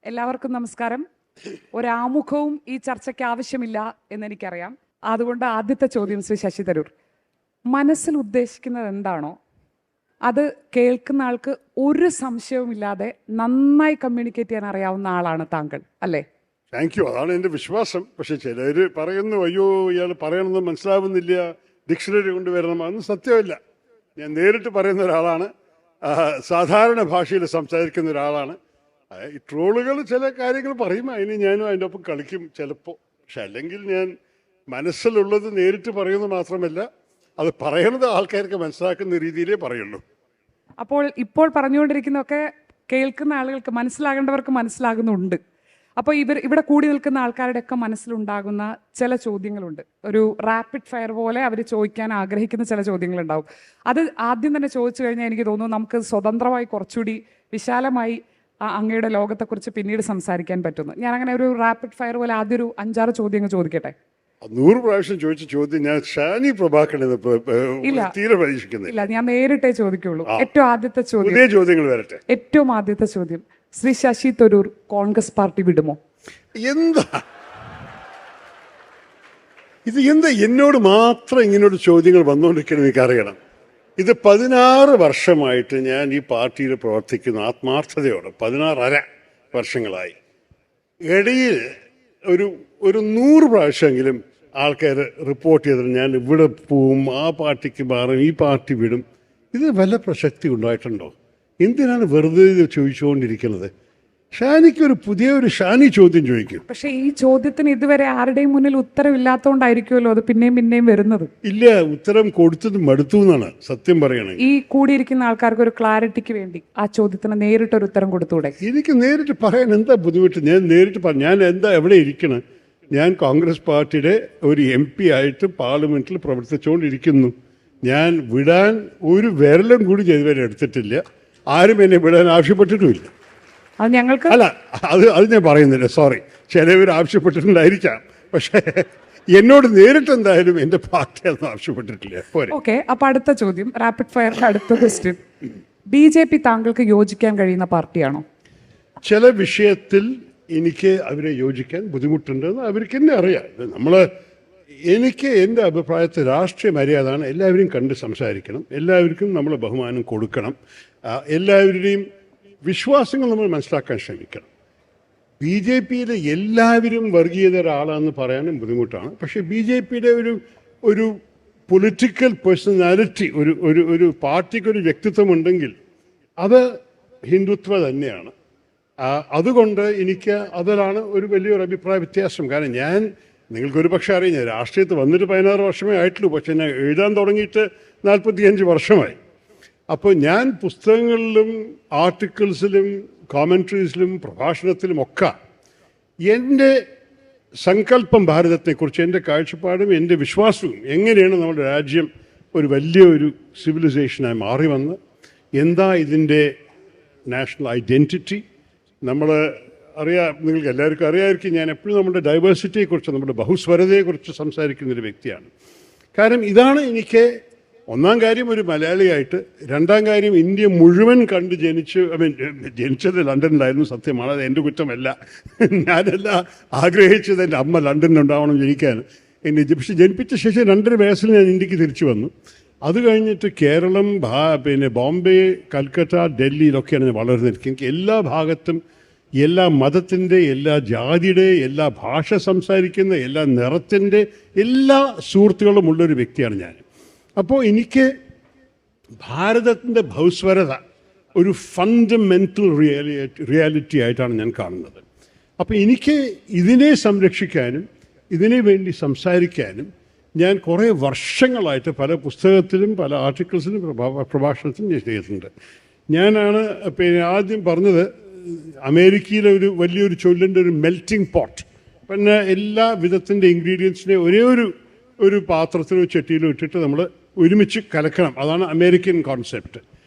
എല്ലാവർക്കും നമസ്കാരം. ഒരാമുഖവും ഈ ചർച്ചയ്ക്ക് ആവശ്യമില്ല എന്നെനിക്കറിയാം. അതുകൊണ്ട് ആദ്യത്തെ ചോദ്യം ശ്രീ ശശി തരൂർ, മനസ്സിൽ ഉദ്ദേശിക്കുന്നത് എന്താണോ അത് കേൾക്കുന്ന ആൾക്ക് ഒരു സംശയവുമില്ലാതെ നന്നായി കമ്മ്യൂണിക്കേറ്റ് ചെയ്യാൻ അറിയാവുന്ന ആളാണ് താങ്കൾ, അല്ലേ? Thank you. അതാണ് എൻ്റെ വിശ്വാസം. പക്ഷെ ചിലർ പറയുന്നു, അയ്യോ ഇയാൾ പറയണമെന്ന് മനസ്സിലാവുന്നില്ല, ഡിക്ഷണറി കൊണ്ടുവരണം. അതൊന്നും സത്യമല്ല. ഞാൻ നേരിട്ട് പറയുന്ന ഒരാളാണ്, സാധാരണ ഭാഷയിൽ സംസാരിക്കുന്ന ഒരാളാണ്. ഈ ട്രോളുകൾ ചില കാര്യങ്ങൾ പറയും, അതിന് ഞാനും അതിൻ്റെ ഒപ്പം കളിക്കും ചിലപ്പോൾ. പക്ഷെ അല്ലെങ്കിൽ ഞാൻ മനസ്സിലുള്ളത് നേരിട്ട് പറയുന്നത് മാത്രമല്ല, അത് പറയണത് ആൾക്കാർക്ക് മനസ്സിലാക്കുന്ന രീതിയിലേ പറയുള്ളൂ. അപ്പോൾ ഇപ്പോൾ പറഞ്ഞുകൊണ്ടിരിക്കുന്നതൊക്കെ കേൾക്കുന്ന ആളുകൾക്ക്, മനസ്സിലാകേണ്ടവർക്ക് മനസ്സിലാകുന്നുണ്ട്. അപ്പോൾ ഇവിടെ കൂടി നിൽക്കുന്ന ആൾക്കാരുടെയൊക്കെ മനസ്സിലുണ്ടാകുന്ന ചില ചോദ്യങ്ങളുണ്ട്. ഒരു റാപ്പിഡ് ഫയർ പോലെ അവർ ചോദിക്കാൻ ആഗ്രഹിക്കുന്ന ചില ചോദ്യങ്ങളുണ്ടാവും. അത് ആദ്യം തന്നെ ചോദിച്ചു കഴിഞ്ഞാൽ എനിക്ക് തോന്നുന്നു നമുക്ക് സ്വതന്ത്രമായി കുറച്ചുകൂടി വിശാലമായി അങ്ങയുടെ ലോകത്തെക്കുറിച്ച് പിന്നീട് സംസാരിക്കാൻ പറ്റുന്നു. ഞാൻ അങ്ങനെ ഒരു റാപ്പിഡ് ഫയർ പോലെ ആദ്യം ഒരു 5-6 ചോദ്യങ്ങൾ ചോദിക്കട്ടെ? 100 പ്രാവശ്യം ചോദിച്ച ചോദ്യം ഞാൻ ഷാനി പ്രഭാകരനെ തീരെ പ്രതീക്ഷിക്കുന്നില്ല. ഇല്ല, ഞാൻ നേരിട്ടേ ചോദിക്കുള്ളൂ. ഏറ്റവും ആദ്യത്തെ ചോദ്യം, ചോദ്യങ്ങൾ വരട്ടെ. ഏറ്റവും ആദ്യത്തെ ചോദ്യം, ശ്രീ ശശി തരൂർ കോൺഗ്രസ് പാർട്ടി വിടുമോ? എന്താ ഇത്? എന്താ എന്നോട് മാത്രം ഇങ്ങനൊരു ചോദ്യങ്ങൾ വന്നുകൊണ്ടിരിക്കണം? എനിക്കറിയണം. ഇത് 16 വർഷമായിട്ട് ഞാൻ ഈ പാർട്ടിയിൽ പ്രവർത്തിക്കുന്ന ആത്മാർത്ഥതയോടെ 16.5 വർഷങ്ങളായി. ഇടയിൽ ഒരു 100 പ്രാവശ്യമെങ്കിലും ആൾക്കാർ റിപ്പോർട്ട് ചെയ്തിട്ട് ഞാൻ ഇവിടെ പോവും, ആ പാർട്ടിക്ക് മാറും, ഈ പാർട്ടി വിടും. ഇത് വല്ല പ്രസക്തി ഉണ്ടായിട്ടുണ്ടോ? എന്തിനാണ് വെറുതെ ഇത് ചോദിച്ചുകൊണ്ടിരിക്കുന്നത്? ഷാനിക്കൊരു പുതിയൊരു ഷാനി ചോദ്യം ചോദിക്കും. പക്ഷേ ഈ ചോദ്യത്തിന് ഇതുവരെ ആരുടെയും മുന്നിൽ ഉത്തരവില്ലാത്തതുകൊണ്ടായിരിക്കുമല്ലോ അത് പിന്നെയും വരുന്നത്. ഇല്ല, ഉത്തരം കൊടുത്തത് മടുത്തു എന്നാണ് സത്യം പറയണെങ്കിൽ. ഈ കൂടിയിരിക്കുന്ന ആൾക്കാർക്ക് ഒരു ക്ലാരിറ്റിക്ക് വേണ്ടി ആ ചോദ്യത്തിന് നേരിട്ടൊരു ഉത്തരം കൊടുത്തൂടെ? എനിക്ക് നേരിട്ട് പറയാൻ എന്താ ബുദ്ധിമുട്ട്? ഞാൻ നേരിട്ട് ഞാൻ എന്താ എവിടെ ഇരിക്കണം? ഞാൻ കോൺഗ്രസ് പാർട്ടിയുടെ ഒരു MP ആയിട്ട് പാർലമെന്റിൽ പ്രവർത്തിച്ചുകൊണ്ടിരിക്കുന്നു. ഞാൻ വിടാൻ ഒരു വിരലും കൂടി ഇതുവരെ എടുത്തിട്ടില്ല. ആരും എന്നെ വിടാൻ ആവശ്യപ്പെട്ടിട്ടുമില്ല. അത് ഞങ്ങൾക്ക് അല്ല, അത് ഞാൻ പറയുന്നില്ല, സോറി. ചിലവർ ആവശ്യപ്പെട്ടിട്ടുണ്ടായിരിക്കാം, പക്ഷേ എന്നോട് നേരിട്ട് എന്തായാലും എൻ്റെ പാർട്ടി അതൊന്നും ആവശ്യപ്പെട്ടിട്ടില്ല. ഓക്കെ, അപ്പൊ അടുത്ത ചോദ്യം, റാപ്പിഡ് ഫയറിന്റെ അടുത്ത ക്വസ്റ്റ്യൻ, BJP താങ്കൾക്ക് യോജിക്കാൻ കഴിയുന്ന പാർട്ടിയാണോ? ചില വിഷയത്തിൽ എനിക്ക് അവരെ യോജിക്കാൻ ബുദ്ധിമുട്ടുണ്ടെന്ന് അവർക്ക് തന്നെ അറിയാം. എനിക്ക് എൻ്റെ അഭിപ്രായത്തിൽ രാഷ്ട്രീയ മര്യാദയാണ്. എല്ലാവരെയും കണ്ട് സംസാരിക്കണം, എല്ലാവർക്കും നമ്മൾ ബഹുമാനം കൊടുക്കണം, എല്ലാവരുടെയും വിശ്വാസങ്ങൾ നമ്മൾ മനസ്സിലാക്കാൻ ശ്രമിക്കണം. BJPയിലെ എല്ലാവരും വർഗീയതയുടെ ആളാണെന്ന് പറയാനും ബുദ്ധിമുട്ടാണ്. പക്ഷേ BJPയുടെ ഒരു പൊളിറ്റിക്കൽ പേഴ്സണാലിറ്റി, ഒരു പാർട്ടിക്കൊരു വ്യക്തിത്വം ഉണ്ടെങ്കിൽ അത് ഹിന്ദുത്വ തന്നെയാണ്. അതുകൊണ്ട് എനിക്ക് അതിലാണ് ഒരു വലിയൊരു അഭിപ്രായ വ്യത്യാസം. കാരണം നിങ്ങൾക്കൊരു പക്ഷേ അറിയാം, ഞാൻ രാഷ്ട്രീയത്തിൽ വന്നിട്ട് 16 വർഷമേ ആയിട്ടുള്ളൂ. പക്ഷേ ഞാൻ എഴുതാൻ തുടങ്ങിയിട്ട് 45 വർഷമായി. അപ്പോൾ ഞാൻ പുസ്തകങ്ങളിലും ആർട്ടിക്കിൾസിലും കോമൻട്രീസിലും പ്രഭാഷണത്തിലും ഒക്കെ എൻ്റെ സങ്കല്പം ഭാരതത്തെക്കുറിച്ച്, എൻ്റെ കാഴ്ചപ്പാടും എൻ്റെ വിശ്വാസവും, എങ്ങനെയാണ് നമ്മുടെ രാജ്യം ഒരു വലിയൊരു സിവിലൈസേഷനായി മാറി വന്ന്, എന്താ ഇതിൻ്റെ നാഷണൽ ഐഡൻറ്റിറ്റി. നിങ്ങൾക്ക് എല്ലാവർക്കും അറിയാമായിരിക്കും, ഞാൻ എപ്പോഴും നമ്മുടെ ഡൈവേഴ്സിറ്റിയെക്കുറിച്ച്, നമ്മുടെ ബഹുസ്വരതയെക്കുറിച്ച് സംസാരിക്കുന്നൊരു വ്യക്തിയാണ്. കാരണം ഇതാണ് എനിക്ക് ഒന്നാം കാര്യം ഒരു മലയാളിയായിട്ട്, രണ്ടാം കാര്യം ഇന്ത്യ മുഴുവൻ കണ്ട് ജനിച്ചത് ലണ്ടനിലായിരുന്നു. സത്യമാണ്, അത് എൻ്റെ കുറ്റമല്ല. ഞാനല്ല ആഗ്രഹിച്ചത് എൻ്റെ അമ്മ ലണ്ടനിലുണ്ടാവണം ജനിക്കാൻ. എന്നെ ജനിപ്പിച്ച ശേഷം 2.5 വയസ്സിൽ ഞാൻ ഇന്ത്യക്ക് തിരിച്ചു വന്നു. അത് കഴിഞ്ഞിട്ട് കേരളം, ബോംബെ, കൽക്കട്ട, ഡൽഹിയിലൊക്കെയാണ് ഞാൻ വളർന്നത്. എനിക്ക് എല്ലാ ഭാഗത്തും, എല്ലാ മതത്തിൻ്റെ, എല്ലാ ജാതിയുടെ, എല്ലാ ഭാഷ സംസാരിക്കുന്ന, എല്ലാ നിറത്തിൻ്റെ, എല്ലാ സുഹൃത്തുക്കളും ഉള്ളൊരു വ്യക്തിയാണ് ഞാൻ. അപ്പോൾ എനിക്ക് ഭാരതത്തിൻ്റെ ബഹുസ്വരത ഒരു ഫണ്ടമെൻ്റൽ റിയാലിറ്റി ആയിട്ടാണ് ഞാൻ കാണുന്നത്. അപ്പോൾ എനിക്ക് ഇതിനെ സംരക്ഷിക്കാനും ഇതിനു വേണ്ടി സംസാരിക്കാനും ഞാൻ കുറേ വർഷങ്ങളായിട്ട് പല പുസ്തകത്തിലും പല ആർട്ടിക്കിൾസിലും പ്രഭാഷണത്തിലും ഞാൻ ചെയ്തിട്ടുണ്ട്. ഞാനാണ് ആദ്യം പറഞ്ഞത്, അമേരിക്കയിലെ വലിയൊരു ചൊല്ലിൻ്റെ ഒരു മെൽറ്റിംഗ് പോട്ട്. പിന്നെ എല്ലാ വിധത്തിൻ്റെ ഇൻഗ്രീഡിയൻസിനെ ഒരേ ഒരു പാത്രത്തിലോ ചട്ടിയിലോ ഇട്ടിട്ട് നമ്മൾ ഒരുമിച്ച് കലക്കണം. അതാണ് അമേരിക്കൻ കോൺസെപ്റ്റ്.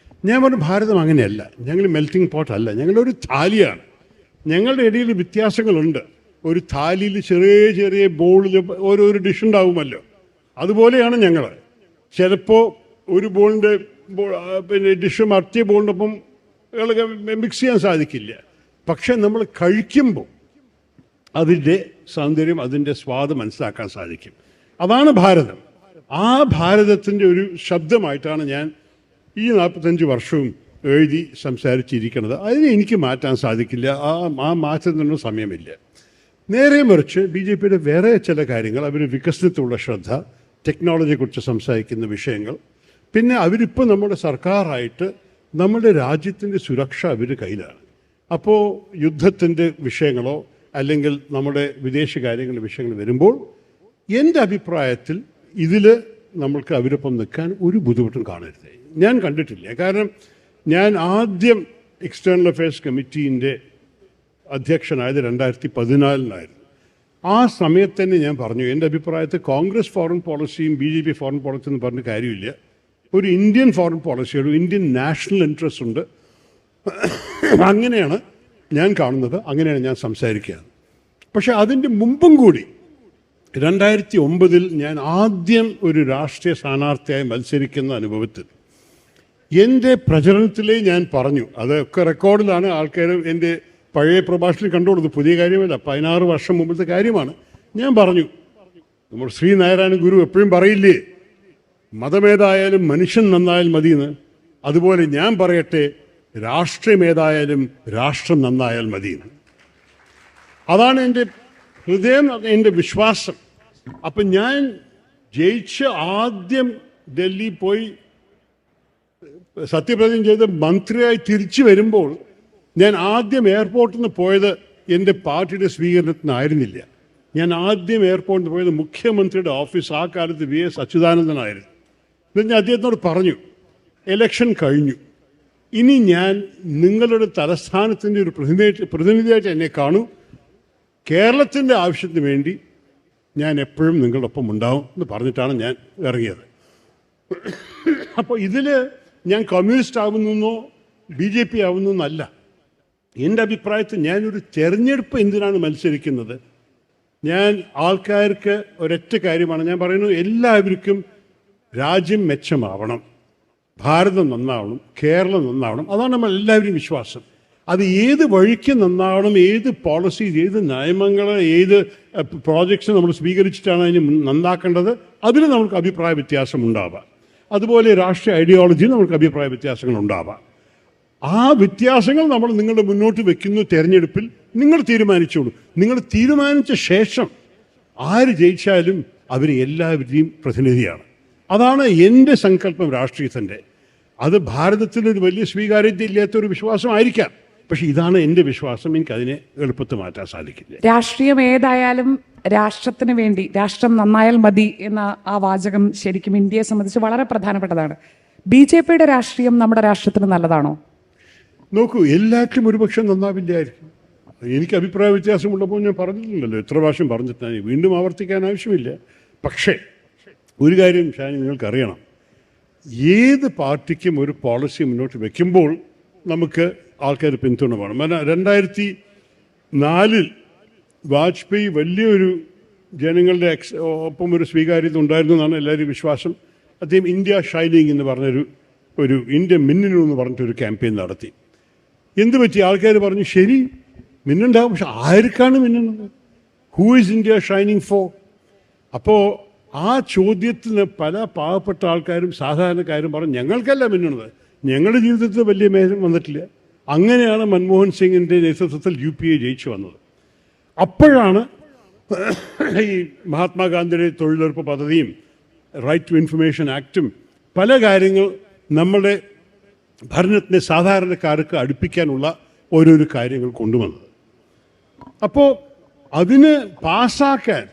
ഞാൻ പറഞ്ഞു, ഭാരതം അങ്ങനെയല്ല. ഞങ്ങൾ മെൽറ്റിംഗ് പോട്ട് അല്ല, ഞങ്ങളൊരു താലിയാണ്. ഞങ്ങളുടെ ഇടയിൽ വ്യത്യാസങ്ങളുണ്ട്. ഒരു താലിയിൽ ചെറിയ ബോളിൽ ഓരോരോ ഡിഷ് ഉണ്ടാവുമല്ലോ, അതുപോലെയാണ് ഞങ്ങൾ. ചിലപ്പോൾ ഒരു ബോളിൻ്റെ ഡിഷ് മറ്റേ ബോളിൻ്റെ ഒപ്പം മിക്സ് ചെയ്യാൻ സാധിക്കില്ല. പക്ഷെ നമ്മൾ കഴിക്കുമ്പോൾ അതിൻ്റെ സൗന്ദര്യം, അതിൻ്റെ സ്വാദ് മനസ്സിലാക്കാൻ സാധിക്കും. അതാണ് ഭാരതം. ആ ഭാരതത്തിൻ്റെ ഒരു ശബ്ദമായിട്ടാണ് ഞാൻ ഈ 45 വർഷവും എഴുതി സംസാരിച്ചിരിക്കുന്നത്. അതിനെ എനിക്ക് മാറ്റാൻ സാധിക്കില്ല. ആ മാറ്റത്തിനൊന്നും സമയമില്ല. നേരെ മറിച്ച് BJPയുടെ വേറെ ചില കാര്യങ്ങൾ, അവർ വികസനത്തിലുള്ള ശ്രദ്ധ, ടെക്നോളജിയെക്കുറിച്ച് സംസാരിക്കുന്ന വിഷയങ്ങൾ, പിന്നെ അവരിപ്പോൾ നമ്മുടെ സർക്കാരായിട്ട് നമ്മുടെ രാജ്യത്തിൻ്റെ സുരക്ഷ അവരുടെ കയ്യിലാണ്. അപ്പോൾ യുദ്ധത്തിൻ്റെ വിഷയങ്ങളോ അല്ലെങ്കിൽ നമ്മുടെ വിദേശകാര്യങ്ങളുടെ വിഷയങ്ങൾ വരുമ്പോൾ എൻ്റെ അഭിപ്രായത്തിൽ ഇതിൽ നമ്മൾക്ക് അവരൊപ്പം നിൽക്കാൻ ഒരു ബുദ്ധിമുട്ടും കാണരുത്. ഞാൻ കണ്ടിട്ടില്ല. കാരണം ഞാൻ ആദ്യം എക്സ്റ്റേണൽ അഫയേഴ്സ് കമ്മിറ്റീൻ്റെ അധ്യക്ഷനായത് 2014 ആ സമയത്ത് തന്നെ ഞാൻ പറഞ്ഞു, എൻ്റെ അഭിപ്രായത്തിൽ കോൺഗ്രസ് ഫോറിൻ പോളിസിയും BJP ഫോറിൻ പോളിസി എന്ന് പറഞ്ഞ കാര്യമില്ല. ഒരു ഇന്ത്യൻ ഫോറിൻ പോളിസി, ഒരു ഇന്ത്യൻ നാഷണൽ ഇൻട്രസ്റ്റ് ഉണ്ട്. അങ്ങനെയാണ് ഞാൻ കാണുന്നത്, അങ്ങനെയാണ് ഞാൻ സംസാരിക്കുകയാണ്. പക്ഷെ അതിൻ്റെ മുമ്പും കൂടി 2009 ഞാൻ ആദ്യം ഒരു രാഷ്ട്രീയ സ്ഥാനാർത്ഥിയായി മത്സരിക്കുന്ന അനുഭവത്തിൽ എൻ്റെ പ്രചരണത്തിലേ ഞാൻ പറഞ്ഞു, അതൊക്കെ റെക്കോർഡിലാണ്, ആൾക്കാർ എൻ്റെ പഴയ പ്രഭാഷണത്തിൽ കണ്ടോളൂ, പുതിയ കാര്യമല്ല, 16 വർഷം മുമ്പത്തെ കാര്യമാണ്. ഞാൻ പറഞ്ഞു, നമ്മൾ ശ്രീനാരായണ ഗുരു എപ്പോഴും പറയില്ലേ, മതമേതായാലും മനുഷ്യൻ നന്നായാൽ മതിയെന്ന്, അതുപോലെ ഞാൻ പറയട്ടെ, രാഷ്ട്രീയമേതായാലും രാഷ്ട്രം നന്നായാൽ മതിയെന്ന്. അതാണ് എൻ്റെ ഹൃദയം, എൻ്റെ വിശ്വാസം. അപ്പം ഞാൻ ജയിച്ച് ആദ്യം ഡൽഹി പോയി സത്യപ്രതിജ്ഞ ചെയ്ത് മന്ത്രിയായി തിരിച്ചു വരുമ്പോൾ ഞാൻ ആദ്യം എയർപോർട്ടിൽ നിന്ന് പോയത് എൻ്റെ പാർട്ടിയുടെ സ്വീകരണത്തിനായിരുന്നില്ല. ഞാൻ ആദ്യം എയർപോർട്ടിൽ നിന്ന് പോയത് മുഖ്യമന്ത്രിയുടെ ഓഫീസ്, ആ കാലത്ത് VS അച്യുതാനന്ദനായിരുന്നു. എന്നിട്ട് ഞാൻ അദ്ദേഹത്തിനോട് പറഞ്ഞു, ഇലക്ഷൻ കഴിഞ്ഞു, ഇനി ഞാൻ നിങ്ങളുടെ തലസ്ഥാനത്തിൻ്റെ ഒരു പ്രതിനിധിയായിട്ട് എന്നെ കാണൂ, കേരളത്തിൻ്റെ ആവശ്യത്തിന് വേണ്ടി ഞാൻ എപ്പോഴും നിങ്ങളുടെ ഒപ്പം ഉണ്ടാവും എന്ന് പറഞ്ഞിട്ടാണ് ഞാൻ ഇറങ്ങിയത്. അപ്പോൾ ഇതിൽ ഞാൻ കമ്മ്യൂണിസ്റ്റ് ആവുന്നോ BJP ആവുന്നല്ല. എൻ്റെ അഭിപ്രായത്തിൽ ഞാനൊരു തെരഞ്ഞെടുപ്പ് എന്തിനാണ് മത്സരിക്കുന്നത്? ഞാൻ ആൾക്കാർക്ക് ഒരൊറ്റ കാര്യമാണ് ഞാൻ പറയുന്നത്, എല്ലാവർക്കും രാജ്യം മെച്ചമാവണം, ഭാരതം നന്നാവണം, കേരളം നന്നാവണം. അതാണ് നമ്മൾ എല്ലാവരും വിശ്വാസം. അത് ഏത് വഴിക്ക് നന്നാവണം, ഏത് പോളിസീസ്, ഏത് നയമങ്ങൾ, ഏത് പ്രോജക്ട്സ് നമ്മൾ സ്വീകരിച്ചിട്ടാണ് അതിന് നന്നാക്കേണ്ടത്, അതിൽ നമുക്ക് അഭിപ്രായ വ്യത്യാസം ഉണ്ടാവാം. അതുപോലെ രാഷ്ട്രീയ ഐഡിയോളജിയിൽ നമുക്ക് അഭിപ്രായ വ്യത്യാസങ്ങൾ ഉണ്ടാവാം. ആ വ്യത്യാസങ്ങൾ നമ്മൾ നിങ്ങളുടെ മുന്നോട്ട് വെക്കുന്ന തെരഞ്ഞെടുപ്പിൽ നിങ്ങൾ തീരുമാനിച്ചോളൂ. നിങ്ങൾ തീരുമാനിച്ച ശേഷം ആര് ജയിച്ചാലും അവർ എല്ലാവരുടെയും പ്രതിനിധിയാണ്. അതാണ് എൻ്റെ സങ്കല്പം രാഷ്ട്രീയത്തിൻ്റെ. അത് ഭാരതത്തിലൊരു വലിയ സ്വീകാര്യത ഇല്ലാത്തൊരു വിശ്വാസമായിരിക്കാം, പക്ഷെ ഇതാണ് എൻ്റെ വിശ്വാസം. എനിക്കതിനെ എളുപ്പത്തിൽ മാറ്റാൻ സാധിക്കില്ല. രാഷ്ട്രീയം ഏതായാലും രാഷ്ട്രത്തിന് വേണ്ടി, രാഷ്ട്രം നന്നായാൽ മതി എന്ന ആ വാചകം ശരിക്കും ഇന്ത്യയെ സംബന്ധിച്ച് വളരെ പ്രധാനപ്പെട്ടതാണ്. BJPയുടെ രാഷ്ട്രീയം നമ്മുടെ രാഷ്ട്രത്തിന് നല്ലതാണോ? നോക്കൂ, എല്ലാറ്റിലും ഒരുപക്ഷെ നന്നാവില്ലായിരിക്കും. എനിക്ക് അഭിപ്രായ വ്യത്യാസമുള്ളപ്പോൾ ഞാൻ പറഞ്ഞിട്ടില്ലല്ലോ, എത്ര പ്രാവശ്യം പറഞ്ഞിട്ടാണ്, വീണ്ടും ആവർത്തിക്കാൻ ആവശ്യമില്ല. പക്ഷേ ഒരു കാര്യം ഷാനി നിങ്ങൾക്കറിയണം, ഏത് പാർട്ടിക്കും ഒരു പോളിസി മുന്നോട്ട് വയ്ക്കുമ്പോൾ നമുക്ക് ആൾക്കാർ പിന്തുണ വേണം. 2004 വാജ്പേയി വലിയൊരു ജനങ്ങളുടെ ഒപ്പം ഒരു സ്വീകാര്യത ഉണ്ടായിരുന്നു എന്നാണ് എല്ലാവരും വിശ്വാസം. അദ്ദേഹം ഇന്ത്യ ഷൈനിങ് എന്ന് പറഞ്ഞൊരു ഇന്ത്യ മിന്നുന്നു എന്ന് പറഞ്ഞിട്ടൊരു ക്യാമ്പയിൻ നടത്തി. എന്ത് പറ്റി? ആൾക്കാർ പറഞ്ഞു ശരി മിന്നുണ്ടാകും, പക്ഷെ ആർക്കാണ് മിന്നുന്നത്? Who is India shining for? അപ്പോൾ ആ ചോദ്യത്തിന് പല പാവപ്പെട്ട ആൾക്കാരും സാധാരണക്കാരും പറഞ്ഞു ഞങ്ങൾക്കല്ല മിന്നുന്നത്, ഞങ്ങളുടെ ജീവിതത്തിൽ വലിയ മേഖല വന്നിട്ടില്ല. അങ്ങനെയാണ് മൻമോഹൻ സിംഗിൻ്റെ നേതൃത്വത്തിൽ UPA ജയിച്ചു വന്നത്. അപ്പോഴാണ് ഈ മഹാത്മാഗാന്ധിയുടെ തൊഴിലുറപ്പ് പദ്ധതിയും റൈറ്റ് ടു ഇൻഫർമേഷൻ ആക്റ്റും പല കാര്യങ്ങൾ നമ്മുടെ ഭരണത്തിനെ സാധാരണക്കാർക്ക് അടുപ്പിക്കാനുള്ള ഓരോരോ കാര്യങ്ങൾ കൊണ്ടുവന്നത്. അപ്പോൾ അതിന് പാസ്സാക്കാൻ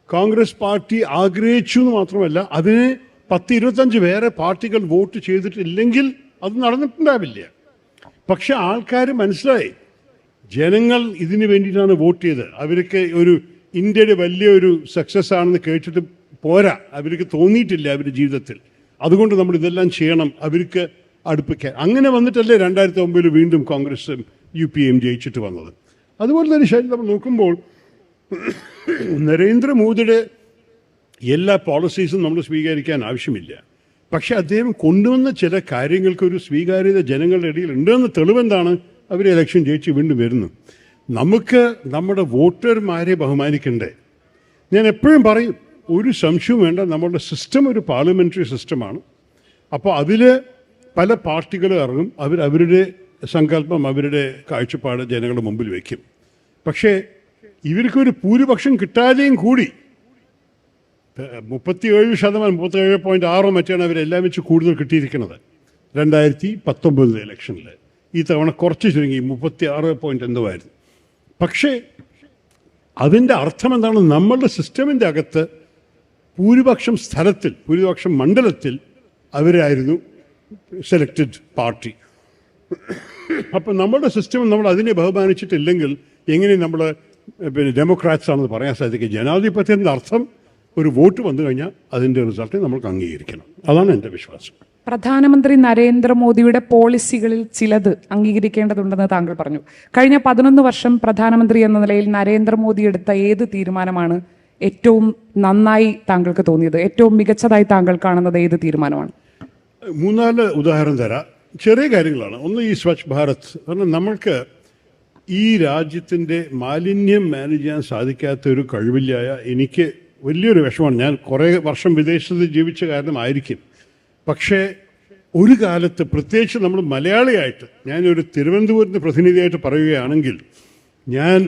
കോൺഗ്രസ് പാർട്ടി ആഗ്രഹിച്ചു എന്ന് മാത്രമല്ല, അതിന് 10-25 വേറെ പാർട്ടികൾ വോട്ട് ചെയ്തിട്ടില്ലെങ്കിൽ അത് നടന്നിട്ടുണ്ടാവില്ല. പക്ഷെ ആൾക്കാർ മനസ്സിലായി, ജനങ്ങൾ ഇതിന് വേണ്ടിയിട്ടാണ് വോട്ട് ചെയ്തത്. അവർക്ക് ഒരു ഇന്ത്യയുടെ വലിയൊരു സക്സസ് ആണെന്ന് കേട്ടിട്ട് പോരാ, അവർക്ക് തോന്നിയിട്ടില്ല അവരുടെ ജീവിതത്തിൽ. അതുകൊണ്ട് നമ്മൾ ഇതെല്ലാം ചെയ്യണം, അവർക്ക് അടുപ്പിക്കാൻ. അങ്ങനെ വന്നിട്ടല്ലേ 2009 വീണ്ടും കോൺഗ്രസും UPAയും ജയിച്ചിട്ട് വന്നത്. അതുപോലെ തന്നെ ശരി നമ്മൾ നോക്കുമ്പോൾ നരേന്ദ്രമോദിയുടെ എല്ലാ പോളിസീസും നമ്മൾ സ്വീകരിക്കാൻ ആവശ്യമില്ല. പക്ഷെ അദ്ദേഹം കൊണ്ടുവന്ന ചില കാര്യങ്ങൾക്കൊരു സ്വീകാര്യത ജനങ്ങളുടെ ഇടയിൽ ഉണ്ടെന്ന് തെളിവെന്താണ്? അവർ ഇലക്ഷൻ ജയിച്ച് വീണ്ടും വരുന്നു. നമുക്ക് നമ്മുടെ വോട്ടർമാരെ ബഹുമാനിക്കണ്ടേ? ഞാൻ എപ്പോഴും പറയും, ഒരു സംശയവും വേണ്ട, നമ്മളുടെ സിസ്റ്റം ഒരു പാർലമെൻ്ററി സിസ്റ്റമാണ്. അപ്പോൾ അതിൽ പല പാർട്ടികളും ഇറങ്ങും, അവരുടെ സങ്കല്പം, അവരുടെ കാഴ്ചപ്പാട് ജനങ്ങളുടെ മുമ്പിൽ വയ്ക്കും. പക്ഷേ ഇവർക്കൊരു ഭൂരിപക്ഷം കിട്ടാതെയും കൂടി 37%, 37.6 മറ്റാണ് അവരെല്ലാം വെച്ച് കൂടുതൽ കിട്ടിയിരിക്കുന്നത് 2019 ഇലക്ഷനിൽ. ഈ തവണ കുറച്ച് ചുരുങ്ങി 36 എന്തോ ആയിരുന്നു. പക്ഷേ അതിൻ്റെ അർത്ഥം എന്താണ്? നമ്മളുടെ സിസ്റ്റമിൻ്റെ അകത്ത് ഭൂരിപക്ഷം സ്ഥലത്തിൽ, ഭൂരിപക്ഷം മണ്ഡലത്തിൽ അവരായിരുന്നു സെലക്റ്റഡ് പാർട്ടി. അപ്പം നമ്മുടെ സിസ്റ്റം നമ്മൾ അതിനെ ബഹുമാനിച്ചിട്ടില്ലെങ്കിൽ എങ്ങനെ നമ്മൾ ഡെമോക്രാറ്റ്സ് ആണെന്ന് പറയാൻ സാധിക്കും? ജനാധിപത്യത്തിൻ്റെ അർത്ഥം ഒരു വോട്ട് വന്നു കഴിഞ്ഞാൽ അതിൻ്റെ റിസൾട്ട് നമ്മൾക്ക് അംഗീകരിക്കണം. അതാണ് എൻ്റെ വിശ്വാസം. പ്രധാനമന്ത്രി നരേന്ദ്രമോദിയുടെ പോളിസികളിൽ ചിലത് അംഗീകരിക്കേണ്ടതുണ്ടെന്ന് താങ്കൾ പറഞ്ഞു. കഴിഞ്ഞ 11 വർഷം പ്രധാനമന്ത്രി എന്ന നിലയിൽ നരേന്ദ്രമോദി എടുത്ത ഏത് തീരുമാനമാണ് ഏറ്റവും നന്നായി താങ്കൾക്ക് തോന്നിയത്? ഏറ്റവും മികച്ചതായി താങ്കൾ കാണുന്നത് ഏത് തീരുമാനമാണ്? 3-4 ഉദാഹരണം തരാം. ചെറിയ കാര്യങ്ങളാണ്. ഒന്ന്, ഈ സ്വച്ഛ് ഭാരത്. കാരണം നമ്മൾക്ക് ഈ രാജ്യത്തിൻ്റെ മാലിന്യം മാനേജ് ചെയ്യാൻ സാധിക്കാത്ത ഒരു കഴിവില്ലായ എനിക്ക് വലിയൊരു വിഷമമാണ്. ഞാൻ കുറേ വർഷം വിദേശത്ത് ജീവിച്ച കാരണമായിരിക്കും. പക്ഷേ ഒരു കാലത്ത്, പ്രത്യേകിച്ച് നമ്മൾ മലയാളിയായിട്ട്, ഞാനൊരു തിരുവനന്തപുരത്തിന് പ്രതിനിധിയായിട്ട് പറയുകയാണെങ്കിൽ, ഞാൻ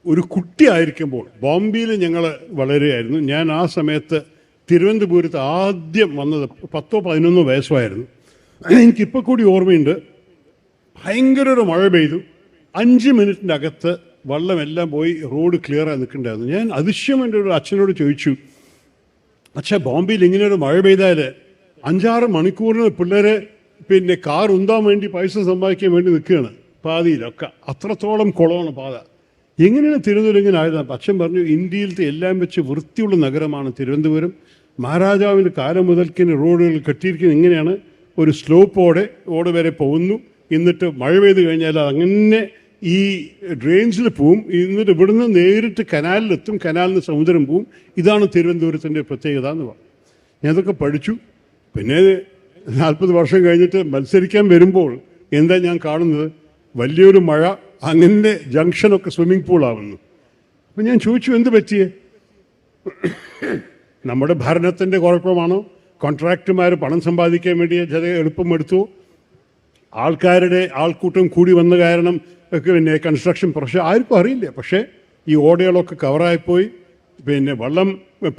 ഒരു കുട്ടിയായിരിക്കുമ്പോൾ ബോംബെയിൽ ഞങ്ങൾ വളരെയായിരുന്നു. ഞാൻ ആ സമയത്ത് തിരുവനന്തപുരത്ത് ആദ്യം വന്നത് 10-11 വയസ്സായിരുന്നു. എനിക്കിപ്പോൾ കൂടി ഓർമ്മയുണ്ട്. ഭയങ്കര ഒരു മഴ പെയ്തു. 5 മിനിറ്റിൻ്റെ അകത്ത് വെള്ളമെല്ലാം പോയി റോഡ് ക്ലിയറായി നിൽക്കണ്ടായിരുന്നു. ഞാൻ അതിശയം എൻ്റെ ഒരു അച്ഛനോട് ചോദിച്ചു, അച്ഛാ, ബോംബെയിൽ ഇങ്ങനെ ഒരു മഴ പെയ്താൽ 5-6 മണിക്കൂറിന് പിള്ളേരെ കാർ ഉന്താൻ വേണ്ടി പൈസ സമ്പാദിക്കാൻ വേണ്ടി നിൽക്കുകയാണ് പാതിയിലൊക്കെ. അത്രത്തോളം കുളമാണ് പാത. എങ്ങനെയാണ് തിരുവനന്തപുരം ഇങ്ങനെ ആയത്? അച്ഛൻ പറഞ്ഞു, ഇന്ത്യയിലത്തെ എല്ലാം വെച്ച് വൃത്തിയുള്ള നഗരമാണ് തിരുവനന്തപുരം. മഹാരാജാവിൻ്റെ കാലം മുതൽക്ക് റോഡുകൾ കെട്ടിയിരിക്കുന്നത് ഇങ്ങനെയാണ്. ഒരു സ്ലോപ്പോടെ റോഡ് വരെ പോകുന്നു. എന്നിട്ട് മഴ പെയ്ത് കഴിഞ്ഞാൽ അങ്ങനെ ഈ ഡ്രെയിൻസിൽ പോവും. എന്നിട്ട് ഇവിടുന്ന് നേരിട്ട് കനാലിലെത്തും. കനാലിൽ നിന്ന് സമുദ്രം പോവും. ഇതാണ് തിരുവനന്തപുരത്തിൻ്റെ പ്രത്യേകത എന്ന് പറഞ്ഞു. ഞാനതൊക്കെ പഠിച്ചു. പിന്നെ 40 വർഷം കഴിഞ്ഞിട്ട് മത്സരിക്കാൻ വരുമ്പോൾ എന്താ ഞാൻ കാണുന്നത്? വലിയൊരു മഴ, അങ്ങനെ ജംഗ്ഷനൊക്കെ സ്വിമ്മിംഗ് പൂളാവുന്നു. അപ്പം ഞാൻ ചോദിച്ചു, എന്ത് പറ്റിയേ? നമ്മുടെ ഭരണത്തിൻ്റെ കുഴപ്പമാണോ? കോൺട്രാക്ടർമാർ പണം സമ്പാദിക്കാൻ വേണ്ടി ചില എളുപ്പം എടുത്തു. ആൾക്കാരുടെ ആൾക്കൂട്ടം കൂടി വന്ന കാരണം ഒക്കെ കൺസ്ട്രക്ഷൻ പ്രശ്നം ആർക്കും അറിയില്ല. പക്ഷേ ഈ ഓടകളൊക്കെ കവറായിപ്പോയി. വെള്ളം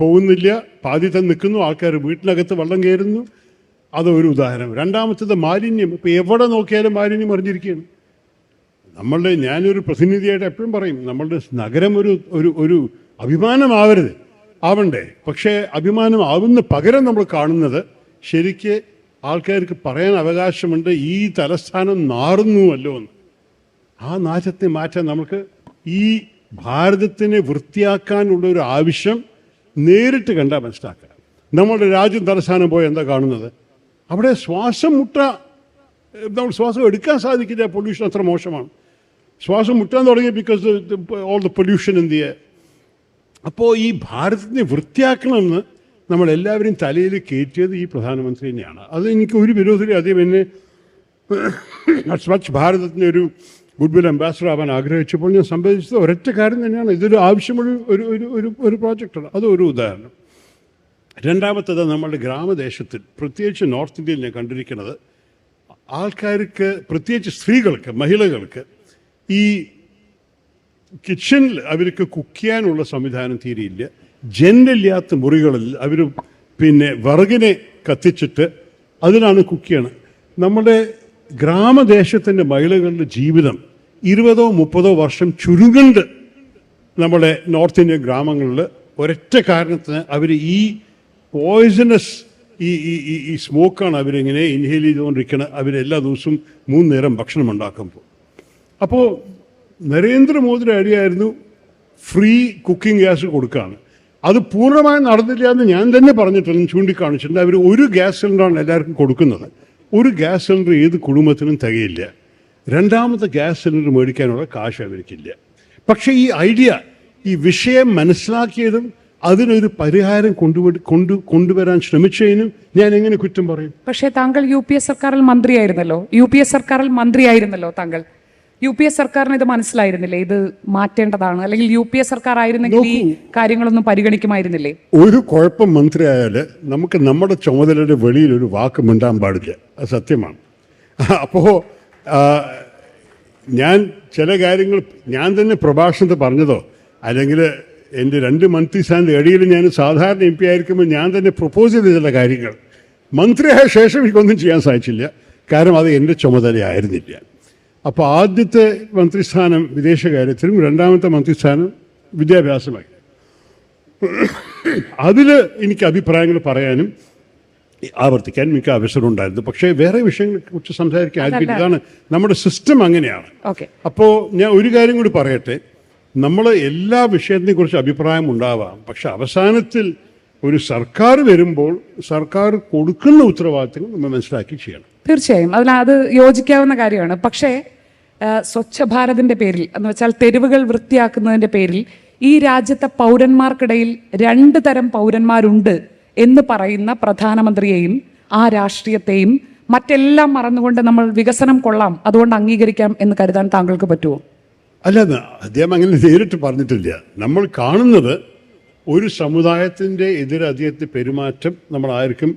പോകുന്നില്ല, പാതി തന്നെ നിൽക്കുന്നു. ആൾക്കാർ വീട്ടിനകത്ത് വെള്ളം കയറുന്നു. അതൊരു ഉദാഹരണം. രണ്ടാമത്തത് മാലിന്യം. ഇപ്പോൾ എവിടെ നോക്കിയാലും മാലിന്യം അറിഞ്ഞിരിക്കുകയാണ്. ഞാനൊരു പ്രതിനിധിയായിട്ട് എപ്പോഴും പറയും, നമ്മളുടെ നഗരം ഒരു അഭിമാനമാവരുത്, ആവണ്ടേ. പക്ഷേ അഭിമാനം ആവുന്ന പകരം നമ്മൾ കാണുന്നത് ശരിക്ക് ആൾക്കാർക്ക് പറയാൻ അവകാശമുണ്ട്, ഈ തലസ്ഥാനം നാറുന്നുവല്ലോ എന്ന്. ആ നാശത്തെ മാറ്റാൻ നമുക്ക് ഈ ഭാരതത്തിനെ വൃത്തിയാക്കാനുള്ള ഒരു ആവശ്യം നേരിട്ട് കണ്ടാൽ മനസ്സിലാക്കുക. നമ്മളുടെ രാജ്യം തലസ്ഥാനം പോയി എന്താ കാണുന്നത്? അവിടെ നമ്മൾ ശ്വാസം എടുക്കാൻ സാധിക്കില്ല. പൊല്യൂഷൻ അത്ര മോശമാണ്. ശ്വാസം മുട്ടാൻ തുടങ്ങി because all the pollution in the air. അപ്പോൾ ഈ ഭാരതത്തിനെ വൃത്തിയാക്കണമെന്ന് നമ്മളെല്ലാവരും തലയിൽ കയറ്റിയത് ഈ പ്രധാനമന്ത്രി തന്നെയാണ്. അത് എനിക്ക് ഒരു വിരോധമില്ല. അദ്ദേഹം എന്നെ സ്വച്ഛ് ഭാരതത്തിൻ്റെ ഒരു ഗുഡ് വിൽ അംബാസഡർ ആവാൻ ആഗ്രഹിച്ചപ്പോൾ ഞാൻ സംബന്ധിച്ചത് ഒരൊറ്റ കാര്യം തന്നെയാണ്. ഇതൊരു ആവശ്യമുള്ള ഒരു പ്രോജക്റ്റാണ്. അതൊരു ഉദാഹരണം. രണ്ടാമത്തേത്, നമ്മളുടെ ഗ്രാമദേശത്തിൽ, പ്രത്യേകിച്ച് നോർത്ത് ഇന്ത്യയിൽ ഞാൻ കണ്ടിരിക്കുന്നത്, ആൾക്കാർക്ക്, പ്രത്യേകിച്ച് സ്ത്രീകൾക്ക്, മഹിളകൾക്ക് ഈ കിച്ചണിൽ അവർക്ക് കുക്ക് ചെയ്യാനുള്ള സംവിധാനം തീരെയില്ല. ജനലില്ലാത്ത മുറികളിൽ അവർ വിറകിനെ കത്തിച്ചിട്ട് അതിലാണ് കുക്ക് ചെയ്യണം. നമ്മുടെ ഗ്രാമദേശത്തിൻ്റെ മഹിളകളുടെ ജീവിതം 20-30 വർഷം ചുരുങ്ങുന്നുണ്ട് നമ്മുടെ നോർത്ത് ഇന്ത്യൻ ഗ്രാമങ്ങളിൽ. ഒരൊറ്റ കാരണത്തിന് അവർ ഈ പോയിസണസ് ഈ സ്മോക്കാണ് അവരിങ്ങനെ ഇൻഹെയിൽ ചെയ്തുകൊണ്ടിരിക്കുന്നത്. അവരെല്ലാ ദിവസവും 3 നേരം ഭക്ഷണം ഉണ്ടാക്കുമ്പോൾ. അപ്പോൾ നരേന്ദ്രമോദിയുടെ ഐഡിയയായിരുന്നു ഫ്രീ കുക്കിംഗ് ഗ്യാസ് കൊടുക്കുകയാണ്. അത് പൂർണ്ണമായും നടന്നില്ല എന്ന് ഞാൻ തന്നെ പറഞ്ഞിട്ടുണ്ട്, ചൂണ്ടിക്കാണിച്ചിട്ടുണ്ട്. അവർ ഒരു ഗ്യാസ് സിലിണ്ടറാണ് എല്ലാവർക്കും കൊടുക്കുന്നത്. ഒരു ഗ്യാസ് സിലിണ്ടർ ഏത് കുടുംബത്തിനും തികയില്ല. രണ്ടാമത്തെ ഗ്യാസ് സിലിണ്ടർ മേടിക്കാനുള്ള കാശ് അവർക്കില്ല. പക്ഷേ ഈ ഐഡിയ, ഈ വിഷയം മനസ്സിലാക്കിയതും അതിനൊരു പരിഹാരം കൊണ്ടുവരാൻ ശ്രമിച്ചതിനും ഞാൻ എങ്ങനെ കുറ്റം പറയും? പക്ഷേ താങ്കൾ UPA സർക്കാരിൽ മന്ത്രിയായിരുന്നല്ലോ താങ്കൾ. UPA സർക്കാരിന് ഇത് മനസ്സിലായിരുന്നില്ലേ, ഇത് മാറ്റേണ്ടതാണ്, അല്ലെങ്കിൽ UPA സർക്കാർ ആയിരുന്നെങ്കിൽ ഈ കാര്യങ്ങളൊന്നും പരിഗണിക്കുമായിരുന്നില്ലേ? ഒരു കുഴപ്പം മന്ത്രിയായാൽ നമുക്ക് നമ്മുടെ ചുമതലയുടെ വെളിയിൽ ഒരു വാക്ക് മിണ്ടാൻ പാടില്ല, അത് സത്യമാണ്. അപ്പോൾ ഞാൻ ചില കാര്യങ്ങൾ ഞാൻ തന്നെ പ്രഭാഷണത്തിൽ പറഞ്ഞതോ, അല്ലെങ്കിൽ എൻ്റെ 2 മന്ത്രിസ്ഥാനത്തെ ഇടയിൽ ഞാൻ സാധാരണ MP ആയിരിക്കുമ്പോൾ ഞാൻ തന്നെ പ്രപ്പോസ് ചെയ്ത ചില കാര്യങ്ങൾ മന്ത്രിയായ ശേഷം എനിക്കൊന്നും ചെയ്യാൻ സാധിച്ചില്ല, കാരണം അത് എൻ്റെ ചുമതലയായിരുന്നില്ല. അപ്പോൾ ആദ്യത്തെ മന്ത്രിസ്ഥാനം വിദേശകാര്യത്തിലും 2ാമത്തെ മന്ത്രിസ്ഥാനം വിദ്യാഭ്യാസമായി. അതിൽ എനിക്ക് അഭിപ്രായങ്ങൾ പറയാനും ആവർത്തിക്കാൻ എനിക്ക് അവസരം ഉണ്ടായിരുന്നു. പക്ഷേ വേറെ വിഷയങ്ങളെ കുറിച്ച് സംസാരിക്കാൻ ആയിരിക്കും. ഇതാണ് നമ്മുടെ സിസ്റ്റം, അങ്ങനെയാണ്. അപ്പോൾ ഞാൻ ഒരു കാര്യം കൂടി പറയട്ടെ. നമ്മൾ എല്ലാ വിഷയത്തിനെ കുറിച്ച് അഭിപ്രായം ഉണ്ടാവാം, പക്ഷെ അവസാനത്തിൽ ഒരു സർക്കാർ വരുമ്പോൾ സർക്കാർ കൊടുക്കുന്ന ഉത്തരവാദിത്തങ്ങൾ നമ്മൾ മനസ്സിലാക്കി ചെയ്യണം. തീർച്ചയായും അത് യോജിക്കാവുന്ന കാര്യമാണ്. പക്ഷേ സ്വച്ഛ ഭാരതിന്റെ പേരിൽ എന്ന് വെച്ചാൽ തെരുവുകൾ വൃത്തിയാക്കുന്നതിന്റെ പേരിൽ ഈ രാജ്യത്തെ പൗരന്മാർക്കിടയിൽ 2 തരം പൗരന്മാരുണ്ട് എന്ന് പറയുന്ന പ്രധാനമന്ത്രിയെയും ആ രാഷ്ട്രീയത്തെയും മറ്റെല്ലാം മറന്നുകൊണ്ട് നമ്മൾ വികസനം കൊള്ളാം, അതുകൊണ്ട് അംഗീകരിക്കാം എന്ന് കരുതാൻ താങ്കൾക്ക് പറ്റുമോ? അല്ല, അദ്ദേഹം അങ്ങനെ നേരിട്ട് പറഞ്ഞിട്ടില്ല. നമ്മൾ കാണുന്നത് ഒരു സമുദായത്തിൻ്റെ എതിരെ അദ്ദേഹത്തെ പെരുമാറ്റം നമ്മൾ ആർക്കും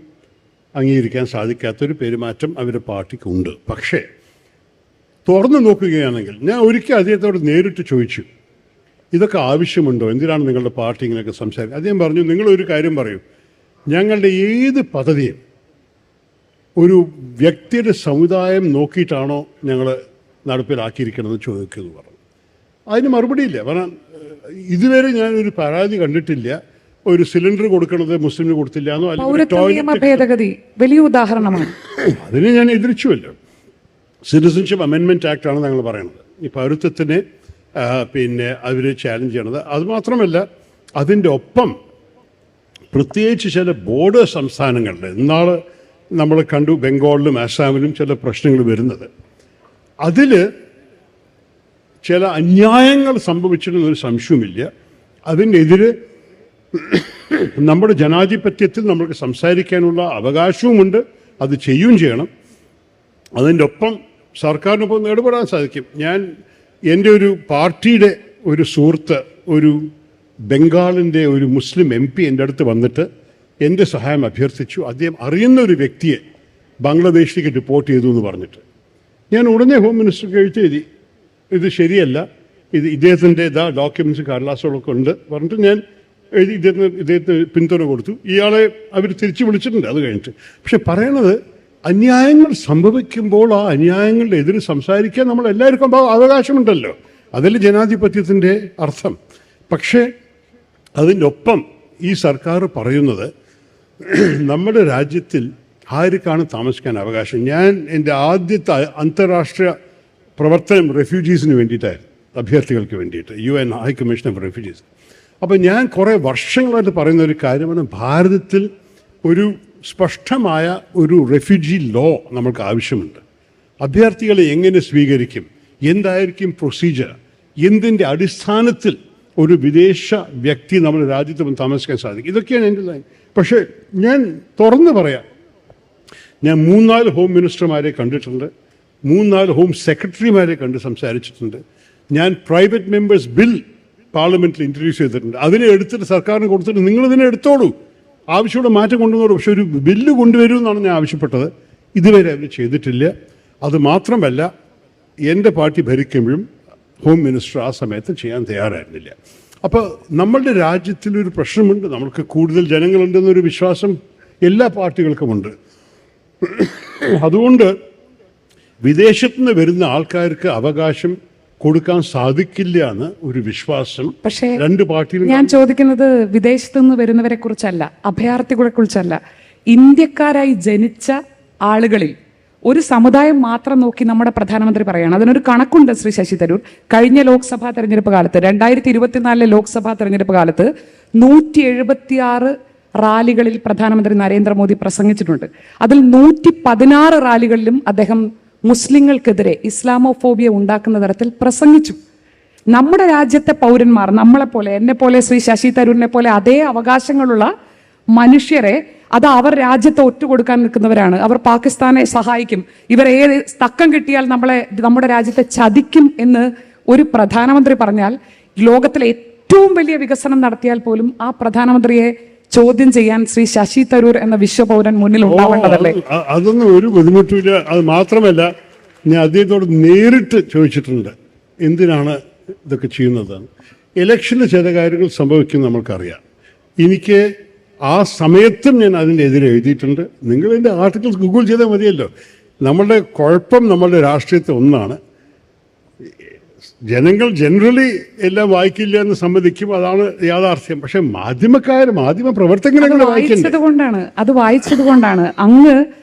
അംഗീകരിക്കാൻ സാധിക്കാത്തൊരു പെരുമാറ്റം അവരുടെ പാർട്ടിക്കുണ്ട്. പക്ഷേ തുറന്നു നോക്കുകയാണെങ്കിൽ ഞാൻ ഒരിക്കൽ അദ്ദേഹത്തോട് നേരിട്ട് ചോദിച്ചു, ഇതൊക്കെ ആവശ്യമുണ്ടോ, എന്തിനാണ് നിങ്ങളുടെ പാർട്ടി ഇങ്ങനെയൊക്കെ സംസാരിക്കുക? അദ്ദേഹം പറഞ്ഞു, നിങ്ങളൊരു കാര്യം പറയൂ, ഞങ്ങളുടെ ഏത് പദ്ധതിയും ഒരു വ്യക്തിയുടെ സമുദായം നോക്കിയിട്ടാണോ ഞങ്ങൾ നടപ്പിലാക്കിയിരിക്കണമെന്ന് ചോദിക്കുമെന്ന് പറഞ്ഞു. അതിന് മറുപടിയില്ല. കാരണം ഇതുവരെ ഞാനൊരു പരാതി കണ്ടിട്ടില്ല, ഒരു സിലിണ്ടർ കൊടുക്കണത് മുസ്ലിമിന് കൊടുത്തില്ല എന്നോ, അല്ലെങ്കിൽ ഭേദഗതി വലിയ ഉദാഹരണമാണ്. അതിനെ ഞാൻ എതിർച്ചുവല്ലോ. സിറ്റിസൺഷിപ്പ് അമെൻമെൻറ്റ് ആക്ടാണ് ഞങ്ങൾ പറയുന്നത്. ഈ പൗരത്വത്തിനെ അവർ ചാലഞ്ച് ചെയ്യണത്. അതുമാത്രമല്ല, അതിൻ്റെ ഒപ്പം പ്രത്യേകിച്ച് ചില ബോർഡർ സംസ്ഥാനങ്ങളിൽ ഇന്നാൾ നമ്മൾ കണ്ടു, ബംഗാളിലും ആസാമിലും ചില പ്രശ്നങ്ങൾ വരുന്നത്, അതിൽ ചില അന്യായങ്ങൾ സംഭവിച്ചിട്ടുള്ളൊരു സംശയവുമില്ല. അതിനെതിരെ നമ്മുടെ ജനാധിപത്യത്തിൽ നമുക്ക് സംസാരിക്കാനുള്ള അവകാശവുമുണ്ട്, അത് ചെയ്യുകയും ചെയ്യണം. അതിൻ്റെ ഒപ്പം സർക്കാരിനൊപ്പം ഇടപെടാൻ സാധിക്കും. എൻ്റെ ഒരു പാർട്ടിയുടെ ഒരു സുഹൃത്ത്, ഒരു ബംഗാളിൻ്റെ ഒരു മുസ്ലിം MP എൻ്റെ അടുത്ത് വന്നിട്ട് എൻ്റെ സഹായം അഭ്യർത്ഥിച്ചു. അദ്ദേഹം അറിയുന്ന ഒരു വ്യക്തിയെ ബംഗ്ലാദേശിലേക്ക് ഡിപ്പോർട്ട് ചെയ്തു എന്ന് പറഞ്ഞിട്ട് ഞാൻ ഉടനെ ഹോം മിനിസ്റ്റർക്ക് എഴുതി, ഇത് ശരിയല്ല, ഇദ്ദേഹത്തിൻ്റെ ഡോക്യുമെൻറ്റ്സ് കടലാസുകളൊക്കെ ഉണ്ട് പറഞ്ഞിട്ട് ഞാൻ എഴുതി ഇദ്ദേഹത്തിന് പിന്തുണ കൊടുത്തു. ഇയാളെ അവർ തിരിച്ചു വിളിച്ചിട്ടുണ്ട് അത് കഴിഞ്ഞിട്ട്. പക്ഷെ പറയണത്, അന്യായങ്ങൾ സംഭവിക്കുമ്പോൾ ആ അന്യായങ്ങളുടെ എതിരെ സംസാരിക്കാൻ നമ്മൾ എല്ലാവർക്കും അവകാശമുണ്ടല്ലോ, അതിൽ ജനാധിപത്യത്തിൻ്റെ അർത്ഥം. പക്ഷേ അതിൻ്റെ ഒപ്പം ഈ സർക്കാർ പറയുന്നത് നമ്മുടെ രാജ്യത്തിൽ ആർക്കാണ് താമസിക്കാൻ അവകാശം. ഞാൻ എൻ്റെ ആദ്യത്തെ അന്താരാഷ്ട്രീയ പ്രവർത്തനം റെഫ്യൂജീസിന് വേണ്ടിയിട്ടായിരുന്നു, അഭ്യർത്ഥികൾക്ക് വേണ്ടിയിട്ട്, UN high commission of refugees. അപ്പോൾ ഞാൻ കുറേ വർഷങ്ങളായിട്ട് പറയുന്ന ഒരു കാര്യമാണ്, ഭാരതത്തിൽ ഒരു സ്പഷ്ടമായ ഒരു റെഫ്യൂജി ലോ നമ്മൾക്ക് ആവശ്യമുണ്ട്. അഭ്യർത്ഥികളെ എങ്ങനെ സ്വീകരിക്കും, എന്തായിരിക്കും പ്രൊസീജിയർ, എന്തിൻ്റെ അടിസ്ഥാനത്തിൽ ഒരു വിദേശ വ്യക്തി നമ്മുടെ രാജ്യത്ത് വന്ന് താമസിക്കാൻ സാധിക്കും, ഇതൊക്കെയാണ് എൻ്റെ ലൈൻ. പക്ഷേ ഞാൻ തുറന്ന് പറയാം, ഞാൻ 3-4 ഹോം മിനിസ്റ്റർമാരെ കണ്ടിട്ടുണ്ട്, 3-4 ഹോം സെക്രട്ടറിമാരെ കണ്ട് സംസാരിച്ചിട്ടുണ്ട്. ഞാൻ പ്രൈവറ്റ് മെമ്പേഴ്സ് ബിൽ പാർലമെൻറ്റിൽ ഇൻട്രൊഡ്യൂസ് ചെയ്തിട്ടുണ്ട്. അതിനെ എടുത്തിട്ട് സർക്കാരിന് കൊടുത്തിട്ട് നിങ്ങളിതിനെ എടുത്തോളൂ, ആവശ്യമുള്ള മാറ്റം കൊണ്ടുവന്നോളൂ, പക്ഷെ ഒരു ബില്ല് കൊണ്ടുവരൂ എന്നാണ് ഞാൻ ആവശ്യപ്പെട്ടത്. ഇതുവരെ അവർ ചെയ്തിട്ടില്ല. അത് മാത്രമല്ല, എൻ്റെ പാർട്ടി ഭരിക്കുമ്പോഴും ഹോം മിനിസ്റ്റർ ആ സമയത്ത് ചെയ്യാൻ തയ്യാറായിരുന്നില്ല. അപ്പോൾ നമ്മളുടെ രാജ്യത്തിലൊരു പ്രശ്നമുണ്ട്, നമ്മൾക്ക് കൂടുതൽ ജനങ്ങളുണ്ടെന്നൊരു വിശ്വാസം എല്ലാ പാർട്ടികൾക്കുമുണ്ട്. അതുകൊണ്ട് വിദേശത്തു നിന്ന് വരുന്ന ആൾക്കാർക്ക് അവകാശം കൊടുക്കാൻ സാധിക്കില്ല എന്ന് ഒരു വിശ്വാസം പക്ഷേ 2 പാർട്ടികളും. ഞാൻ ചോദിക്കുന്നത് വിദേശത്തു നിന്ന് വരുന്നവരെ കുറിച്ചല്ല, അഭയാർത്ഥികളെ കുറിച്ചല്ല. ഇന്ത്യക്കാരായി ജനിച്ച ആളുകളിൽ ഒരു സമുദായം മാത്രം നോക്കി നമ്മുടെ പ്രധാനമന്ത്രി പറയാണ്. അതിനൊരു കണക്കുണ്ട് ശ്രീ ശശി തരൂർ. കഴിഞ്ഞ ലോക്സഭാ തെരഞ്ഞെടുപ്പ് കാലത്ത് 2024 ലോക്സഭാ തെരഞ്ഞെടുപ്പ് കാലത്ത് 176 റാലികളിൽ പ്രധാനമന്ത്രി നരേന്ദ്രമോദി പ്രസംഗിച്ചിട്ടുണ്ട്. അതിൽ 116 റാലികളിലും അദ്ദേഹം മുസ്ലിങ്ങൾക്കെതിരെ ഇസ്ലാമോഫോബിയ ഉണ്ടാക്കുന്ന തരത്തിൽ പ്രസംഗിച്ചു. നമ്മുടെ രാജ്യത്തെ പൗരന്മാർ, നമ്മളെപ്പോലെ, എന്നെപ്പോലെ, ശ്രീ ശശി തരൂരിനെ പോലെ അതേ അവകാശങ്ങളുള്ള മനുഷ്യരെ അത് അവർ രാജ്യത്തെ ഒറ്റുകൊടുക്കാൻ നിൽക്കുന്നവരാണ്. അവർ പാകിസ്ഥാനെ സഹായിക്കും, ഇവർ ഏത് തക്കം കിട്ടിയാൽ നമ്മുടെ രാജ്യത്തെ ചതിക്കും എന്ന് ഒരു പ്രധാനമന്ത്രി പറഞ്ഞാൽ, ലോകത്തിലെ ഏറ്റവും വലിയ വികസനം നടത്തിയാൽ പോലും ആ പ്രധാനമന്ത്രിയെ ചോദ്യം ചെയ്യാൻ ശ്രീ ശശി തരൂർ എന്ന വിശ്വപൗരൻ മുന്നിൽ ഉണ്ടാവേണ്ടതല്ലേ? അതൊന്നും ഒരു ബുദ്ധിമുട്ടില്ല. അത് മാത്രമല്ല, ഞാൻ അദ്ദേഹത്തോട് നേരിട്ട് ചോദിച്ചിട്ടുണ്ട് എന്തിനാണ് ഇതൊക്കെ ചെയ്യുന്നത്. ഇലക്ഷന് ചില കാര്യങ്ങൾ സംഭവിക്കും നമ്മൾക്കറിയാം. എനിക്ക് ആ സമയത്തും ഞാൻ അതിൻ്റെ എതിരെ എഴുതിയിട്ടുണ്ട്. നിങ്ങൾ എൻ്റെ ആർട്ടിക്കിൾസ് ഗൂഗിൾ ചെയ്താൽ മതിയല്ലോ. നമ്മളുടെ കുഴപ്പം നമ്മളുടെ രാഷ്ട്രീയത്തെ ഒന്നാണ്, ജനങ്ങൾ ജനറലി എല്ലാം വായിക്കില്ല എന്ന് സമ്മതിക്കും, അതാണ് യാഥാർത്ഥ്യം. പക്ഷെ മാധ്യമ പ്രവർത്തകരെ വായിച്ചത് കൊണ്ടാണ് അങ്ങ്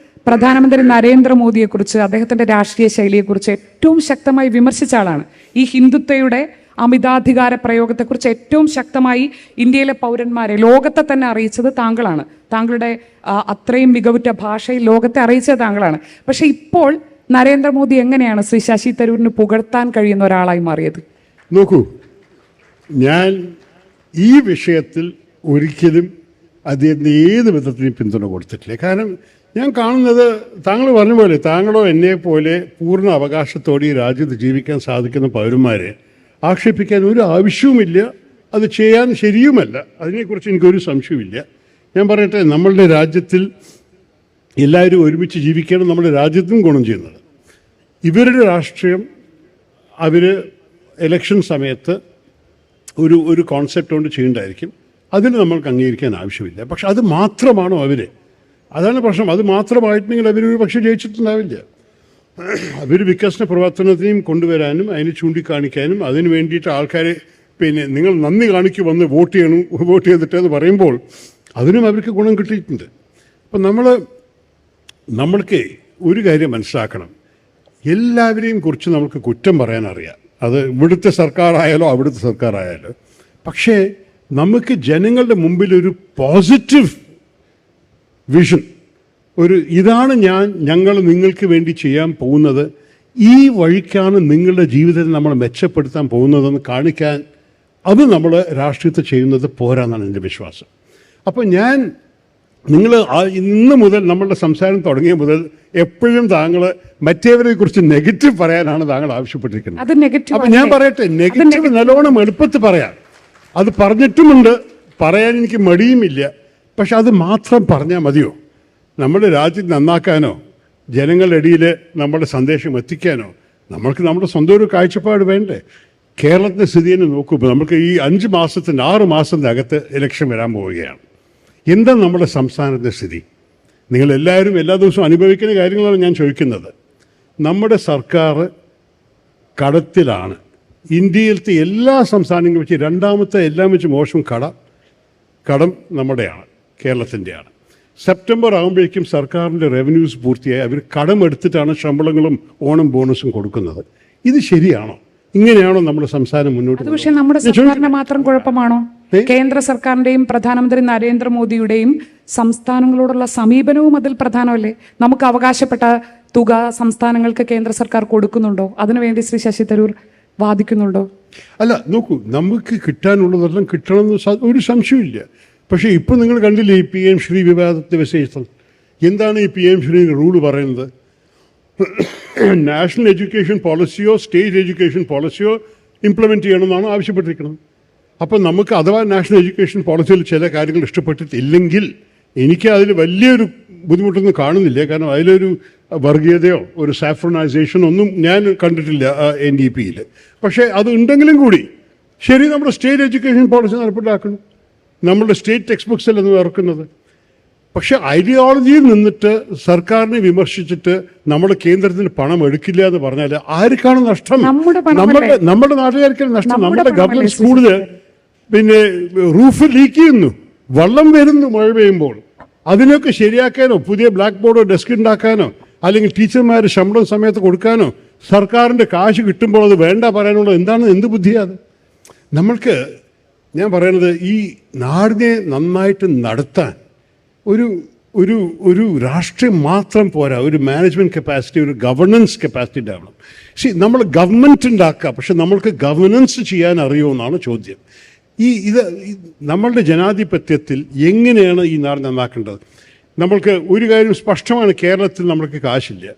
പ്രധാനമന്ത്രി നരേന്ദ്രമോദിയെക്കുറിച്ച്, അദ്ദേഹത്തിന്റെ രാഷ്ട്രീയ ശൈലിയെക്കുറിച്ച് ഏറ്റവും ശക്തമായി വിമർശിച്ച ആളാണ്. ഈ ഹിന്ദുത്വയുടെ അമിതാധികാര പ്രയോഗത്തെക്കുറിച്ച് ഏറ്റവും ശക്തമായി ഇന്ത്യയിലെ പൗരന്മാരെ, ലോകത്തെ തന്നെ അറിയിച്ചത് താങ്കളാണ്. താങ്കളുടെ അത്രയും മികവുറ്റ ഭാഷയിൽ ലോകത്തെ അറിയിച്ചത് താങ്കളാണ്. പക്ഷെ ഇപ്പോൾ നരേന്ദ്രമോദി എങ്ങനെയാണ് ശ്രീ ശശി തരൂരിന് പുകഴ്ത്താൻ കഴിയുന്ന ഒരാളായി മാറിയത്? നോക്കൂ, ഞാൻ ഈ വിഷയത്തിൽ ഒരിക്കലും അദ്ദേഹത്തിന് ഏത് വിധത്തിലും പിന്തുണ കൊടുത്തിട്ടില്ല. കാരണം ഞാൻ കാണുന്നത്, താങ്കൾ പറഞ്ഞ പോലെ, താങ്കളോ എന്നെ പോലെ പൂർണ്ണ അവകാശത്തോടെ ഈ രാജ്യത്ത് ജീവിക്കാൻ സാധിക്കുന്ന പൗരന്മാരെ ആക്ഷേപിക്കാൻ ഒരു ആവശ്യവുമില്ല. അത് ചെയ്യാൻ ശരിയുമല്ല. അതിനെക്കുറിച്ച് എനിക്കൊരു സംശയമില്ല. ഞാൻ പറയട്ടെ, നമ്മളുടെ രാജ്യത്തിൽ എല്ലാവരും ഒരുമിച്ച് ജീവിക്കണം, നമ്മുടെ രാജ്യത്തും ഗുണം ചെയ്യുന്നത്. ഇവരുടെ രാഷ്ട്രീയം അവർ ഇലക്ഷൻ സമയത്ത് ഒരു കോൺസെപ്റ്റ് കൊണ്ട് ചെയ്യേണ്ടതായിരിക്കും. അതിന് നമ്മൾക്ക് അംഗീകരിക്കാൻ ആവശ്യമില്ല. പക്ഷെ അത് മാത്രമാണോ അവർ? അതാണ് പ്രശ്നം. അത് മാത്രമായിട്ടുണ്ടെങ്കിൽ അവരൊരു പക്ഷേ ജയിച്ചിട്ടുണ്ടാവില്ല. അവർ വികസന പ്രവർത്തനത്തിനെയും കൊണ്ടുവരാനും അതിനെ ചൂണ്ടിക്കാണിക്കാനും അതിന് വേണ്ടിയിട്ട് ആൾക്കാരെ നിങ്ങൾ നന്ദി കാണിക്കു വന്ന് വോട്ട് ചെയ്തിട്ട് എന്ന് പറയുമ്പോൾ അതിനും അവർക്ക് ഗുണം കിട്ടിയിട്ടുണ്ട്. അപ്പം നമ്മൾക്ക് ഒരു കാര്യം മനസ്സിലാക്കണം, എല്ലാവരെയും കുറിച്ച് നമുക്ക് കുറ്റം പറയാൻ അറിയാം. അത് ഇവിടുത്തെ സർക്കാരായാലോ അവിടുത്തെ സർക്കാരായാലോ. പക്ഷേ നമുക്ക് ജനങ്ങളുടെ മുമ്പിൽ ഒരു പോസിറ്റീവ് വിഷൻ, ഇതാണ് ഞങ്ങൾ നിങ്ങൾക്ക് വേണ്ടി ചെയ്യാൻ പോകുന്നത്, ഈ വഴിക്കാണ് നിങ്ങളുടെ ജീവിതത്തെ നമ്മൾ മെച്ചപ്പെടുത്താൻ പോകുന്നതെന്ന് കാണിക്കാൻ അത് നമ്മൾ രാഷ്ട്രീയത്തിൽ ചെയ്യുന്നത് പോരാന്നാണ് എൻ്റെ വിശ്വാസം. അപ്പോൾ നിങ്ങൾ ഇന്ന് മുതൽ നമ്മളുടെ സംസാരം തുടങ്ങിയ മുതൽ എപ്പോഴും താങ്കൾ മറ്റേവരെ കുറിച്ച് നെഗറ്റീവ് പറയാനാണ് താങ്കൾ ആവശ്യപ്പെട്ടിരിക്കുന്നത്. അപ്പം ഞാൻ പറയട്ടെ, നെഗറ്റീവ് നല്ലോണം എളുപ്പത്തിൽ പറയാം. അത് പറഞ്ഞിട്ടുമുണ്ട്, പറയാൻ എനിക്ക് മടിയുമില്ല. പക്ഷെ അത് മാത്രം പറഞ്ഞാൽ മതിയോ? നമ്മുടെ രാജ്യം നന്നാക്കാനോ ജനങ്ങളുടെ ഇടയിൽ നമ്മുടെ സന്ദേശം എത്തിക്കാനോ നമ്മൾക്ക് നമ്മുടെ സ്വന്തം ഒരു കാഴ്ചപ്പാട് വേണ്ടേ? കേരളത്തിൻ്റെ സ്ഥിതി തന്നെ നോക്കുമ്പോൾ നമുക്ക് ഈ 6 മാസത്തിൻ്റെ അകത്ത് ഇലക്ഷൻ വരാൻ പോവുകയാണ്. എന്താണ് നമ്മുടെ സംസ്ഥാനത്തിൻ്റെ സ്ഥിതി? നിങ്ങളെല്ലാവരും എല്ലാ ദിവസവും അനുഭവിക്കുന്ന കാര്യങ്ങളാണ് ഞാൻ ചോദിക്കുന്നത്. നമ്മുടെ സർക്കാർ കടത്തിലാണ്. ഇന്ത്യയിലത്തെ എല്ലാ സംസ്ഥാനങ്ങളും വെച്ച് രണ്ടാമത്തെ എല്ലാം വെച്ച് മോശം കടം നമ്മുടെയാണ്, കേരളത്തിൻ്റെയാണ്. സെപ്റ്റംബർ ആകുമ്പോഴേക്കും സർക്കാരിൻ്റെ റവന്യൂസ് പൂർത്തിയായി അവർ കടമെടുത്തിട്ടാണ് ശമ്പളങ്ങളും ഓണം ബോണസും കൊടുക്കുന്നത്. ഇത് ശരിയാണോ? ഇങ്ങനെയാണോ നമ്മുടെ സംസ്ഥാനം മുന്നോട്ട്? പക്ഷേ നമ്മുടെ സർക്കാരിന്റെ മാത്രം കുഴപ്പമാണോ? കേന്ദ്ര സർക്കാരിന്റെയും പ്രധാനമന്ത്രി നരേന്ദ്രമോദിയുടെയും സംസ്ഥാനങ്ങളോടുള്ള സമീപനവും അതിൽ പ്രധാനമല്ലേ? നമുക്ക് അവകാശപ്പെട്ട തുക സംസ്ഥാനങ്ങൾക്ക് കേന്ദ്ര സർക്കാർ കൊടുക്കുന്നുണ്ടോ? അതിനുവേണ്ടി ശ്രീ ശശി തരൂർ വാദിക്കുന്നുണ്ടോ? അല്ല, നോക്കൂ, നമുക്ക് കിട്ടാനുള്ളതെല്ലാം കിട്ടണമെന്ന് ഒരു സംശയമില്ല. പക്ഷേ ഇപ്പോൾ നിങ്ങൾ കണ്ടില്ലേ ഈ PM ശ്രീ വിവാദത്തെ വിശേഷം? എന്താണ് ഈ PM ശ്രീ റൂള് പറയുന്നത്? നാഷണൽ എഡ്യൂക്കേഷൻ പോളിസിയോ സ്റ്റേറ്റ് എഡ്യൂക്കേഷൻ പോളിസിയോ ഇംപ്ലിമെൻറ്റ് ചെയ്യണമെന്നാണ് ആവശ്യപ്പെട്ടിരിക്കുന്നത്. അപ്പം നമുക്ക് അഥവാ നാഷണൽ എഡ്യൂക്കേഷൻ പോളിസിയിൽ ചില കാര്യങ്ങൾ ഇഷ്ടപ്പെട്ടിട്ടില്ലെങ്കിൽ എനിക്ക് അതിൽ വലിയൊരു ബുദ്ധിമുട്ടൊന്നും കാണുന്നില്ല. കാരണം അതിലൊരു വർഗീയതയോ ഒരു സാഫ്രണൈസേഷനോ ഒന്നും ഞാൻ കണ്ടിട്ടില്ല NDPയിൽ. പക്ഷേ അത് ഉണ്ടെങ്കിലും കൂടി ശരി, നമ്മുടെ സ്റ്റേറ്റ് എഡ്യൂക്കേഷൻ പോളിസി നടപ്പിലാക്കണം. നമ്മുടെ സ്റ്റേറ്റ് ടെക്സ്റ്റ് ബുക്സ് അല്ലെന്ന് ഇറക്കുന്നത്. പക്ഷെ ഐഡിയോളജിയിൽ നിന്നിട്ട് സർക്കാരിനെ വിമർശിച്ചിട്ട് നമ്മുടെ കേന്ദ്രത്തിന് പണം എടുക്കില്ല എന്ന് പറഞ്ഞാൽ ആർക്കാണ് നഷ്ടം? നമ്മുടെ നാട്ടുകാർക്കാണ് നഷ്ടം. നമ്മുടെ ഗവൺമെന്റ് സ്കൂളില് റൂഫ് ലീക്ക് ചെയ്യുന്നു, വെള്ളം വരുന്നു മഴ പെയ്യുമ്പോൾ. അതിനൊക്കെ ശരിയാക്കാനോ പുതിയ ബ്ലാക്ക് ബോർഡോ ഡെസ്ക് ഉണ്ടാക്കാനോ അല്ലെങ്കിൽ ടീച്ചർമാർ ശമ്പളം സമയത്ത് കൊടുക്കാനോ സർക്കാരിൻ്റെ കാശ് കിട്ടുമ്പോൾ അത് വേണ്ട പറയാനുള്ള എന്ത് ബുദ്ധിയാണ്? നമ്മൾക്ക് ഞാൻ പറയുന്നത്, ഈ നാടിനെ നന്നായിട്ട് നടത്താൻ ഒരു രാഷ്ട്രീയം മാത്രം പോരാ, ഒരു മാനേജ്മെൻറ്റ് കപ്പാസിറ്റി, ഒരു ഗവർണൻസ് കപ്പാസിറ്റി ഉണ്ടാവണം. നമ്മൾ ഗവൺമെൻറ് ഉണ്ടാക്കുക, പക്ഷെ നമ്മൾക്ക് ഗവർണൻസ് ചെയ്യാൻ അറിയുമെന്നാണ് ചോദ്യം. ഇത് നമ്മളുടെ ജനാധിപത്യത്തിൽ എങ്ങനെയാണ് ഈ നാട് നന്നാക്കേണ്ടത്? നമ്മൾക്ക് ഒരു കാര്യം സ്പഷ്ടമാണ്, കേരളത്തിൽ നമ്മൾക്ക് കാശില്ല.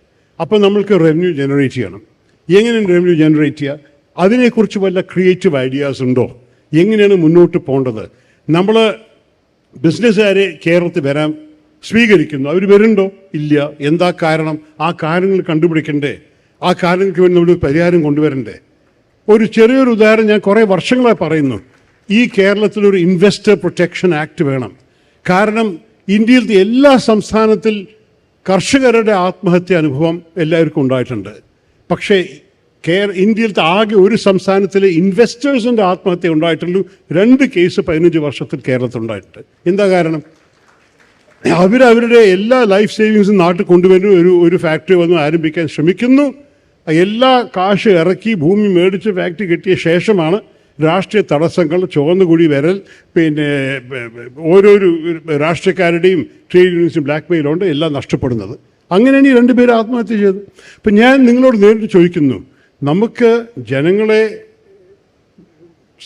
അപ്പോൾ നമ്മൾക്ക് റവന്യൂ ജനറേറ്റ് ചെയ്യണം. എങ്ങനെയാണ് റവന്യൂ ജനറേറ്റ് ചെയ്യുക? അതിനെക്കുറിച്ച് വല്ല ക്രിയേറ്റീവ് ഐഡിയാസ് ഉണ്ടോ? എങ്ങനെയാണ് മുന്നോട്ട് പോകേണ്ടത്? നമ്മൾ ബിസിനസ്സുകാരെ കേരളത്തിൽ വരാൻ സ്വീകരിക്കുന്നു, അവർ വരുന്നുണ്ടോ? ഇല്ല. എന്താ കാരണം? ആ കാരണങ്ങൾ കണ്ടുപിടിക്കണ്ടേ? ആ കാരണങ്ങൾക്ക് വേണ്ടി നമ്മൾ പരിഹാരം കൊണ്ടുവരണ്ടേ? ഒരു ചെറിയൊരു ഉദാഹരണം ഞാൻ കുറേ വർഷങ്ങളായി പറയുന്നു. ഈ കേരളത്തിലൊരു ഇൻവെസ്റ്റർ പ്രൊട്ടക്ഷൻ ആക്ട് വേണം. കാരണം ഇന്ത്യയിലത്തെ എല്ലാ സംസ്ഥാനത്തിൽ കർഷകരുടെ ആത്മഹത്യ അനുഭവം എല്ലാവർക്കും ഉണ്ടായിട്ടുണ്ട്. പക്ഷേ ഇന്ത്യയിലത്തെ ആകെ ഒരു സംസ്ഥാനത്തിലെ ഇൻവെസ്റ്റേഴ്സിൻ്റെ ആത്മഹത്യ ഉണ്ടായിട്ടുള്ളൂ. 2 കേസ് 15 വർഷത്തിൽ കേരളത്തിൽ ഉണ്ടായിട്ടുണ്ട്. എന്താ കാരണം? അവരവരുടെ എല്ലാ ലൈഫ് സേവിങ്സും നാട്ടിൽ കൊണ്ടുവരുന്നു, ഒരു ഫാക്ടറി വന്ന് ആരംഭിക്കാൻ ശ്രമിക്കുന്നു. എല്ലാ കാശ് ഇറക്കി ഭൂമി മേടിച്ച് ഫാക്ടറി കെട്ടിയ ശേഷമാണ് രാഷ്ട്രീയ തടസ്സങ്ങൾ, ചുവന്നുകൂടി വരൽ, പിന്നെ ഓരോരോ രാഷ്ട്രീയക്കാരുടെയും ട്രേഡ് യൂണിയൻസും ബ്ലാക്ക് മെയിലുണ്ട് എല്ലാം നഷ്ടപ്പെടുന്നത്. അങ്ങനെയാണ് ഈ 2 പേര് ആത്മഹത്യ ചെയ്തത്. അപ്പം ഞാൻ നിങ്ങളോട് നേരിട്ട് ചോദിക്കുന്നു, നമുക്ക് ജനങ്ങളെ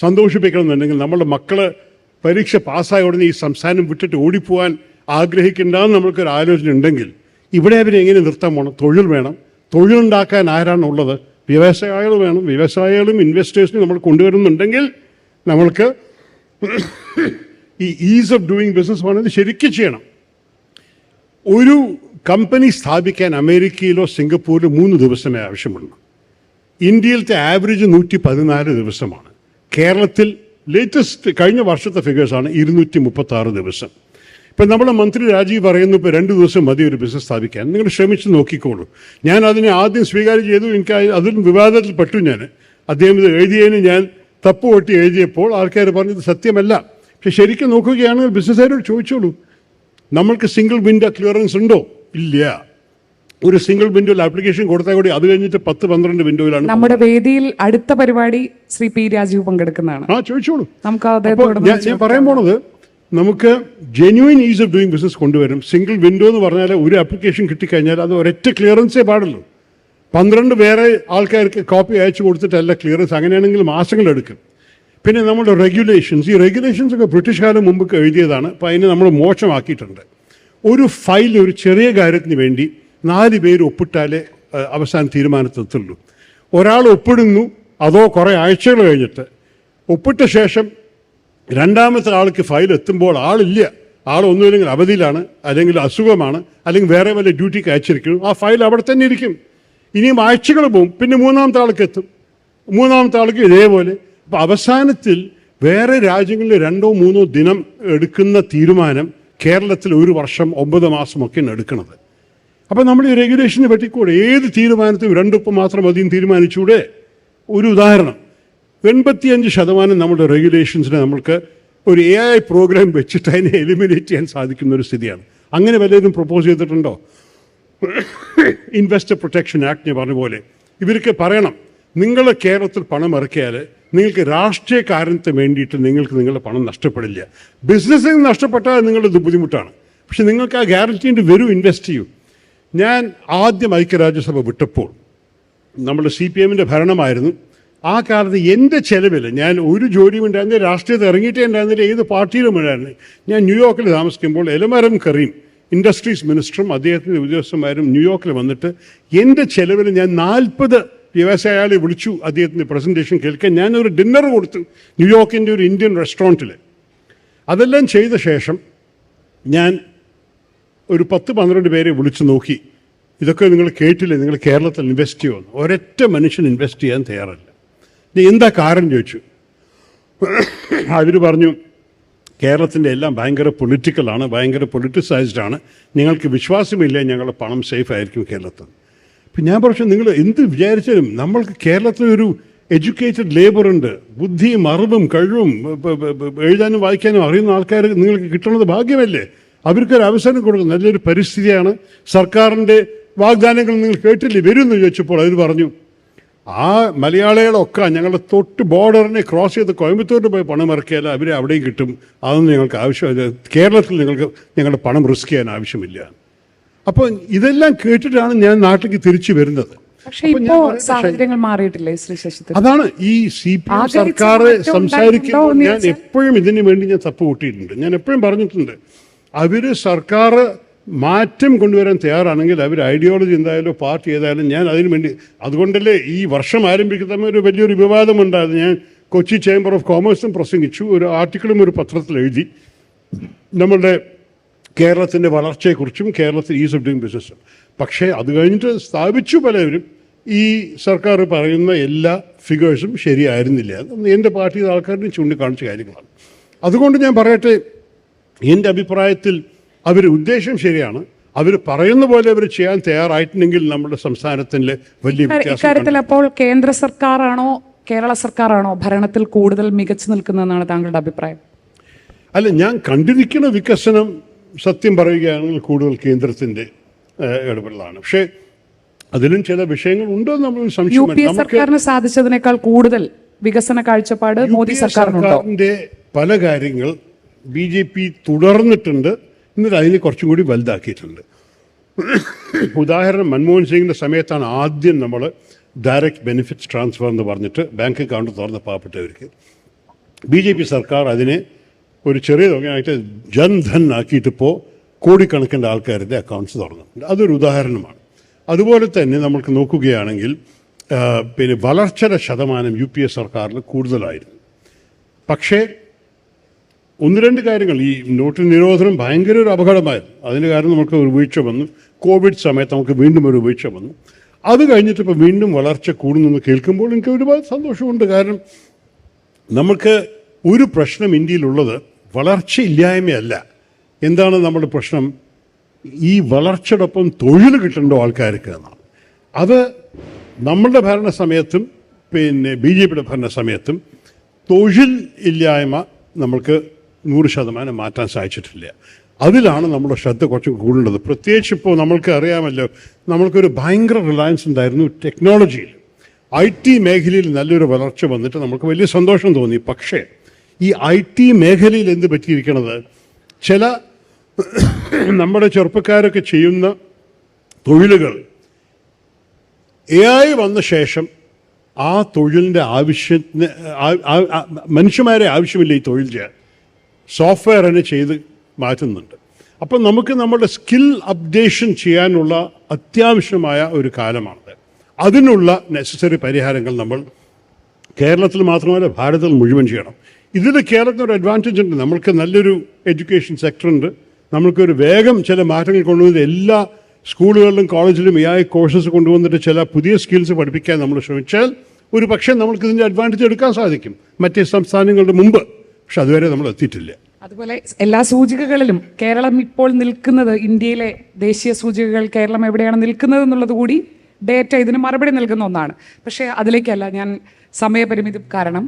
സന്തോഷിപ്പിക്കണമെന്നുണ്ടെങ്കിൽ നമ്മളുടെ മക്കൾ പരീക്ഷ പാസ്സായ ഉടനെ ഈ സംസ്ഥാനം വിട്ടിട്ട് ഓടിപ്പോകാൻ ആഗ്രഹിക്കേണ്ടെന്ന് നമ്മൾക്കൊരു ആലോചന ഉണ്ടെങ്കിൽ ഇവിടെ അവരെ എങ്ങനെ നിർത്താൻ പോകണം? തൊഴിൽ വേണം. തൊഴിലുണ്ടാക്കാൻ ആരാണുള്ളത്? വ്യവസായികൾ വേണം. വ്യവസായികളും ഇൻവെസ്റ്റേഴ്സിനും നമ്മൾ കൊണ്ടുവരുന്നുണ്ടെങ്കിൽ നമ്മൾക്ക് ഈ ഈസ് ഓഫ് ഡൂയിങ് ബിസിനസ് വേണമെങ്കിൽ ശരിക്കും ചെയ്യണം. ഒരു കമ്പനി സ്ഥാപിക്കാൻ അമേരിക്കയിലോ സിംഗപ്പൂരിലോ 3 ദിവസമേ ആവശ്യമുള്ളൂ. ഇന്ത്യയിലത്തെ ആവറേജ് 114 ദിവസമാണ്. കേരളത്തിൽ ലേറ്റസ്റ്റ് കഴിഞ്ഞ വർഷത്തെ ഫിഗേഴ്സാണ് 236 ദിവസം. ഇപ്പം നമ്മുടെ മന്ത്രി രാജീവ് പറയുന്നു ഇപ്പോൾ 2 ദിവസം മതി ഒരു ബിസിനസ് സ്ഥാപിക്കാൻ. നിങ്ങൾ ശ്രമിച്ച് നോക്കിക്കോളൂ. ഞാൻ അതിനെ ആദ്യം സ്വീകാര്യം ചെയ്തു. എനിക്ക് അതിൽ വിവാദത്തിൽ പെട്ടു. അദ്ദേഹം ഇത് എഴുതിയതിന് ഞാൻ തപ്പ് കൊട്ടി എഴുതിയപ്പോൾ ആൾക്കാർ പറഞ്ഞത് സത്യമല്ല. പക്ഷെ ശരിക്കും നോക്കുകയാണെങ്കിൽ ബിസിനസ്സുകാരോട് ചോദിച്ചോളൂ, നമ്മൾക്ക് സിംഗിൾ വിൻഡോ ക്ലിയറൻസ് ഉണ്ടോ? ഇല്ല. ഒരു സിംഗിൾ വിൻഡോയിൽ ആപ്ലിക്കേഷൻ കൊടുത്താൽ കൂടി അത് കഴിഞ്ഞിട്ട് 10-12 വിൻഡോയിലാണ്. നമ്മുടെ വേദിയിൽ അടുത്ത പരിപാടി ശ്രീ പി രാജീവ് പങ്കെടുക്കുന്നതാണ്. ചോദിച്ചോളൂ. നമുക്ക് ഞാൻ പറയാൻ പോണത്, നമുക്ക് genuine is of doing business കൊണ്ടുവരും. സിംഗിൾ വിൻഡോ എന്ന് പറഞ്ഞാൽ ഒരു ആപ്ലിക്കേഷൻ കിട്ടിക്കഴിഞ്ഞാൽ അത് ഒരൊറ്റ ക്ലിയറൻസേ പാടുള്ളൂ. 12 വേറെ ആൾക്കാർക്ക് കോപ്പി അയച്ചു കൊടുത്തിട്ടല്ല ക്ലിയറൻസ്. അങ്ങനെയാണെങ്കിൽ മാസങ്ങളെടുക്കും. പിന്നെ നമ്മുടെ റെഗുലേഷൻസ്, ഈ റെഗുലേഷൻസ് ഒക്കെ ബ്രിട്ടീഷ് കാലം മുമ്പ് എഴുതിയതാണ്. അപ്പോൾ അതിനെ നമ്മൾ മോശമാക്കിയിട്ടുണ്ട്. ഒരു ഫയൽ, ഒരു ചെറിയ കാര്യത്തിന് വേണ്ടി 4 പേര് ഒപ്പിട്ടാലേ അവസാന തീരുമാനത്തെത്തുള്ളൂ. ഒരാൾ ഒപ്പിടുന്നു, അതോ കുറേ ആഴ്ചകൾ കഴിഞ്ഞിട്ട് ഒപ്പിട്ട ശേഷം രണ്ടാമത്തെ ആൾക്ക് ഫയൽ എത്തുമ്പോൾ ആളില്ല. ഒന്നുമില്ലെങ്കിൽ അവധിയിലാണ്, അല്ലെങ്കിൽ അസുഖമാണ്, അല്ലെങ്കിൽ വേറെ വല്ല ഡ്യൂട്ടിക്ക് അയച്ചിരിക്കുന്നു. ആ ഫയൽ അവിടെ തന്നെ ഇരിക്കും. ഇനിയും ആഴ്ചകൾ പോവും. പിന്നെ 3ാമത്തെ ആൾക്ക് എത്തും, 3ാമത്തെ ആൾക്ക് ഇതേപോലെ. അപ്പോൾ അവസാനത്തിൽ വേറെ രാജ്യങ്ങളിൽ 2-3 ദിനം എടുക്കുന്ന തീരുമാനം കേരളത്തിൽ 1 വർഷം 9 മാസമൊക്കെയാണ് എടുക്കുന്നത്. അപ്പോൾ നമ്മൾ ഈ റെഗുലേഷനെ പറ്റിക്കൂടെ? ഏത് തീരുമാനത്തിനും 2 ഉപ്പ് മാത്രം മതിയും തീരുമാനിച്ചൂടെ? ഒരു ഉദാഹരണം, 85% നമ്മുടെ റെഗുലേഷൻസിനെ നമ്മൾക്ക് ഒരു AI പ്രോഗ്രാം വെച്ചിട്ട് അതിനെ എലിമിനേറ്റ് ചെയ്യാൻ സാധിക്കുന്ന ഒരു സ്ഥിതിയാണ്. അങ്ങനെ വല്ലതും പ്രൊപ്പോസ് ചെയ്തിട്ടുണ്ടോ? ഇൻവെസ്റ്റർ പ്രൊട്ടക്ഷൻ ആക്ട് ഞാൻ പറഞ്ഞ പോലെ ഇവർക്ക് പറയണം, നിങ്ങൾ കേരളത്തിൽ പണം ഇറക്കിയാൽ നിങ്ങൾക്ക് രാഷ്ട്രീയ കാരണത്തിന് വേണ്ടിയിട്ട് നിങ്ങൾക്ക് നിങ്ങളുടെ പണം നഷ്ടപ്പെടില്ല. ബിസിനസ്സിൽ നഷ്ടപ്പെട്ടാൽ നിങ്ങളുടെ ബുദ്ധിമുട്ടാണ്. പക്ഷെ നിങ്ങൾക്ക് ആ ഗ്യാരണ്ടീൻ്റെ വരും, ഇൻവെസ്റ്റ് ചെയ്യൂ. ഞാൻ ആദ്യം ഐക്യരാജ്യസഭ വിട്ടപ്പോൾ നമ്മുടെ CPM-ൻ്റെ ഭരണമായിരുന്നു. ആ കാലത്ത് എൻ്റെ ചെലവിൽ ഞാൻ ഒരു ജോലിയും ഉണ്ടായിരുന്നില്ല, രാഷ്ട്രീയത്തിൽ ഇറങ്ങിയിട്ടേ ഉണ്ടായിരുന്നില്ല, ഏത് പാർട്ടിയിലും ഉണ്ടായിരുന്നു. ഞാൻ ന്യൂയോർക്കിൽ താമസിക്കുമ്പോൾ എലമരം കരീം ഇൻഡസ്ട്രീസ് മിനിസ്റ്ററും അദ്ദേഹത്തിൻ്റെ ഉദ്യോഗസ്ഥന്മാരും ന്യൂയോർക്കിൽ വന്നിട്ട് എൻ്റെ ചെലവിൽ ഞാൻ 40 വ്യവസായികളെ വിളിച്ചു അദ്ദേഹത്തിൻ്റെ പ്രസൻറ്റേഷൻ കേൾക്കാൻ. ഞാനൊരു ഡിന്നർ കൊടുത്തു ന്യൂയോർക്കിൻ്റെ ഒരു ഇന്ത്യൻ റെസ്റ്റോറൻറ്റിൽ. അതെല്ലാം ചെയ്ത ശേഷം ഞാൻ ഒരു 10-12 പേരെ വിളിച്ചു നോക്കി, ഇതൊക്കെ നിങ്ങൾ കേട്ടില്ലേ, നിങ്ങൾ കേരളത്തിൽ ഇൻവെസ്റ്റ് ചെയ്യുമെന്ന്. ഒരൊറ്റ മനുഷ്യൻ ഇൻവെസ്റ്റ് ചെയ്യാൻ തയ്യാറല്ല. എന്താ കാരണം ചോദിച്ചു. അവർ പറഞ്ഞു, കേരളത്തിൻ്റെ എല്ലാം ഭയങ്കര പൊളിറ്റിക്കലാണ്, ഭയങ്കര പൊളിറ്റിസൈസ്ഡാണ്, നിങ്ങൾക്ക് വിശ്വാസമില്ല ഞങ്ങളുടെ പണം സേഫ് ആയിരിക്കും കേരളത്തിൽ. അപ്പം ഞാൻ പറഞ്ഞു, നിങ്ങൾ എന്ത് വിചാരിച്ചാലും നമ്മൾക്ക് കേരളത്തിലൊരു എഡ്യൂക്കേറ്റഡ് ലേബർ ഉണ്ട്, ബുദ്ധിയും അറിവും കഴിവും എഴുതാനും വായിക്കാനും അറിയുന്ന ആൾക്കാർ നിങ്ങൾക്ക് കിട്ടുന്നത് ഭാഗ്യമല്ലേ? അവർക്കൊരു അവസരം കൊടുക്കും. നല്ലൊരു പരിസ്ഥിതിയാണ്. സർക്കാരിൻ്റെ വാഗ്ദാനങ്ങൾ നിങ്ങൾ കേട്ടില്ലേ, വരുമെന്ന് ചോദിച്ചപ്പോൾ അവർ പറഞ്ഞു, ആ മലയാളികളൊക്കെ ഞങ്ങളുടെ തൊട്ട് ബോർഡറിനെ ക്രോസ് ചെയ്ത് കോയമ്പത്തൂരിൽ പോയി പണം ഇറക്കിയാൽ അവരെ അവിടെയും കിട്ടും. അതൊന്നും ഞങ്ങൾക്ക് ആവശ്യമില്ല. കേരളത്തിൽ ഞങ്ങളുടെ പണം റിസ്ക് ചെയ്യാൻ ആവശ്യമില്ല. അപ്പോൾ ഇതെല്ലാം കേട്ടിട്ടാണ് ഞാൻ നാട്ടിലേക്ക് തിരിച്ചു വരുന്നത്. പക്ഷെ ഇപ്പോ സാഹചര്യങ്ങൾ മാറിയിട്ടില്ലേ ശ്രീ ശശി തരൂർ? അതാണ് ഈ CPM സർക്കാർ സംസാരിക്കുമ്പോൾ ഞാൻ എപ്പോഴും ഇതിനു വേണ്ടി ഞാൻ തപ്പ് കൂട്ടിയിട്ടുണ്ട്. ഞാൻ എപ്പോഴും പറഞ്ഞിട്ടുണ്ട്, അവര് സർക്കാർ മാറ്റം കൊണ്ടുവരാൻ തയ്യാറാണെങ്കിൽ അവർ ഐഡിയോളജി എന്തായാലും പാർട്ടി ഏതായാലും ഞാൻ അതിനു വേണ്ടി. അതുകൊണ്ടല്ലേ ഈ വർഷം ആരംഭിക്കുന്ന ഒരു വലിയൊരു വിവാദമുണ്ടായത്. ഞാൻ കൊച്ചി ചേംബർ ഓഫ് കോമേഴ്സും പ്രസംഗിച്ചു, ഒരു ആർട്ടിക്കിളും ഒരു പത്രത്തിൽ എഴുതി നമ്മളുടെ കേരളത്തിൻ്റെ വളർച്ചയെക്കുറിച്ചും കേരളത്തിൽ ഈസ് ഓഫ് ഡൂയിങ് ബിസിനസ്സും. പക്ഷേ അത് കഴിഞ്ഞിട്ട് സ്ഥാപിച്ചു പലവരും ഈ സർക്കാർ പറയുന്ന എല്ലാ ഫിഗേഴ്സും ശരിയായിരുന്നില്ല. എൻ്റെ പാർട്ടിയുടെ ആൾക്കാരിനെ ചൂണ്ടിക്കാണിച്ച കാര്യങ്ങളാണ്. അതുകൊണ്ട് ഞാൻ പറയട്ടെ, എൻ്റെ അഭിപ്രായത്തിൽ അവർ ഉദ്ദേശം ശരിയാണ്. അവർ പറയുന്ന പോലെ അവർ ചെയ്യാൻ തയ്യാറായിട്ടുണ്ടെങ്കിൽ നമ്മുടെ സംസ്ഥാനത്തിൽ വലിയ ഇക്കാര്യത്തിൽ അപ്പോൾ കേന്ദ്ര സർക്കാരാണോ കേരള സർക്കാരാണോ ഭരണത്തിൽ കൂടുതൽ മികച്ചു നിൽക്കുന്നതെന്നാണ് താങ്കളുടെ അഭിപ്രായം? അല്ല, ഞാൻ കണ്ടിരിക്കുന്ന വികസനം സത്യം പറയുകയാണെങ്കിൽ കൂടുതൽ കേന്ദ്രത്തിൻ്റെ ഇടപെടലാണ്. പക്ഷേ അതിലും ചില വിഷയങ്ങൾ ഉണ്ടോ നമ്മൾ സംശയം. സർക്കാരിന് സാധിച്ചതിനേക്കാൾ കൂടുതൽ വികസന കാഴ്ചപ്പാട് മോദി സർക്കാരിന്റെ പല കാര്യങ്ങൾ BJP തുടർന്നിട്ടുണ്ട്, എന്നിട്ട് അതിനെ കുറച്ചും കൂടി വലുതാക്കിയിട്ടുണ്ട്. ഉദാഹരണം, മൻമോഹൻ സിംഗിൻ്റെ സമയത്താണ് ആദ്യം നമ്മൾ ഡയറക്റ്റ് ബെനിഫിറ്റ്സ് ട്രാൻസ്ഫർ എന്ന് പറഞ്ഞിട്ട് ബാങ്ക് അക്കൗണ്ട് തുറന്ന പാവപ്പെട്ടവർക്ക്. BJP സർക്കാർ അതിനെ ഒരു ചെറിയ തുകയായിട്ട് ജൻധൻ ആക്കിയിട്ടിപ്പോൾ കോടിക്കണക്കിൻ്റെ ആൾക്കാരുടെ അക്കൗണ്ട്സ് തുറന്നിട്ടുണ്ട്. അതൊരു ഉദാഹരണമാണ്. അതുപോലെ തന്നെ നമുക്ക് നോക്കുകയാണെങ്കിൽ പിന്നെ വളർച്ചയുടെ ശതമാനം UPA സർക്കാരിൽ കൂടുതലായിരുന്നു. പക്ഷേ ഒന്ന് രണ്ട് കാര്യങ്ങൾ, ഈ നോട്ട് നിരോധനം ഭയങ്കര ഒരു അപകടമായിരുന്നു. അതിന് കാരണം നമുക്ക് ഒരു വീഴ്ച വന്നു. കോവിഡ് സമയത്ത് നമുക്ക് വീണ്ടും ഒരു വീഴ്ച വന്നു. അത് കഴിഞ്ഞിട്ട് ഇപ്പോൾ വീണ്ടും വളർച്ച കൂടുന്നെന്ന് കേൾക്കുമ്പോൾ എനിക്ക് ഒരുപാട് സന്തോഷമുണ്ട്. കാരണം നമുക്ക് ഒരു പ്രശ്നം ഇന്ത്യയിലുള്ളത് വളർച്ചയില്ലായ്മയല്ല. എന്താണ് നമ്മുടെ പ്രശ്നം? ഈ വളർച്ചയോടൊപ്പം തൊഴിൽ കിട്ടേണ്ട ആൾക്കാർക്ക് എന്നാണ്. അത് നമ്മളുടെ ഭരണ സമയത്തും പിന്നെ BJPയുടെ ഭരണ സമയത്തും തൊഴിൽ ഇല്ലായ്മ നമുക്ക് 100% മാറ്റാൻ സാധിച്ചിട്ടില്ല. അതിലാണ് നമ്മുടെ ശ്രദ്ധ കുറച്ചും കൂടുന്നത്. പ്രത്യേകിച്ച് ഇപ്പോൾ നമ്മൾക്ക് അറിയാമല്ലോ, നമ്മൾക്കൊരു ഭയങ്കര റിലയൻസ് ഉണ്ടായിരുന്നു ടെക്നോളജിയിൽ. IT മേഖലയിൽ നല്ലൊരു വളർച്ച വന്നിട്ട് നമുക്ക് വലിയ സന്തോഷം തോന്നി. പക്ഷേ ഈ IT മേഖലയിൽ എന്ത് പറ്റിയിരിക്കണത്, ചില നമ്മുടെ ചെറുപ്പക്കാരൊക്കെ ചെയ്യുന്ന തൊഴിലുകൾ AI വന്ന ശേഷം ആ തൊഴിലിൻ്റെ ആവശ്യത്തിന് മനുഷ്യന്മാരെ ആവശ്യമില്ല ഈ തൊഴിൽ ചെയ്യാൻ. സോഫ്റ്റ്വെയർ തന്നെ ചെയ്ത് മാറ്റുന്നുണ്ട്. അപ്പം നമുക്ക് നമ്മുടെ സ്കിൽ അപ്ഡേഷൻ ചെയ്യാനുള്ള അത്യാവശ്യമായ ഒരു കാലമാണത്. അതിനുള്ള നെസസറി പരിഹാരങ്ങൾ നമ്മൾ കേരളത്തിൽ മാത്രമല്ല ഭാരതത്തിൽ മുഴുവൻ ചെയ്യണം. ഇതിൽ കേരളത്തിന് ഒരു അഡ്വാൻറ്റേജ് ഉണ്ട്. നമ്മൾക്ക് നല്ലൊരു എഡ്യൂക്കേഷൻ സെക്ടറുണ്ട്. നമ്മൾക്കൊരു വേഗം ചില മാറ്റങ്ങൾ കൊണ്ടുവന്നിട്ട് എല്ലാ സ്കൂളുകളിലും കോളേജിലും AI കോഴ്സസ് കൊണ്ടുവന്നിട്ട് ചില പുതിയ സ്കിൽസ് പഠിപ്പിക്കാൻ നമ്മൾ ശ്രമിച്ചാൽ ഒരു പക്ഷേ നമ്മൾക്ക് ഇതിൻ്റെ അഡ്വാൻറ്റേജ് എടുക്കാൻ സാധിക്കും മറ്റേ സംസ്ഥാനങ്ങളുടെ മുമ്പ്. പക്ഷെ അതുവരെ നമ്മൾ എത്തിയിട്ടില്ല. അതുപോലെ എല്ലാ സൂചികകളിലും കേരളം ഇപ്പോൾ നിൽക്കുന്നത്, ഇന്ത്യയിലെ ദേശീയ സൂചികകൾ കേരളം എവിടെയാണ് നിൽക്കുന്നത് എന്നുള്ളത് കൂടി ഡേറ്റ ഇതിന് മറുപടി നൽകുന്ന ഒന്നാണ്. പക്ഷേ അതിലേക്കല്ല ഞാൻ, സമയപരിമിതി കാരണം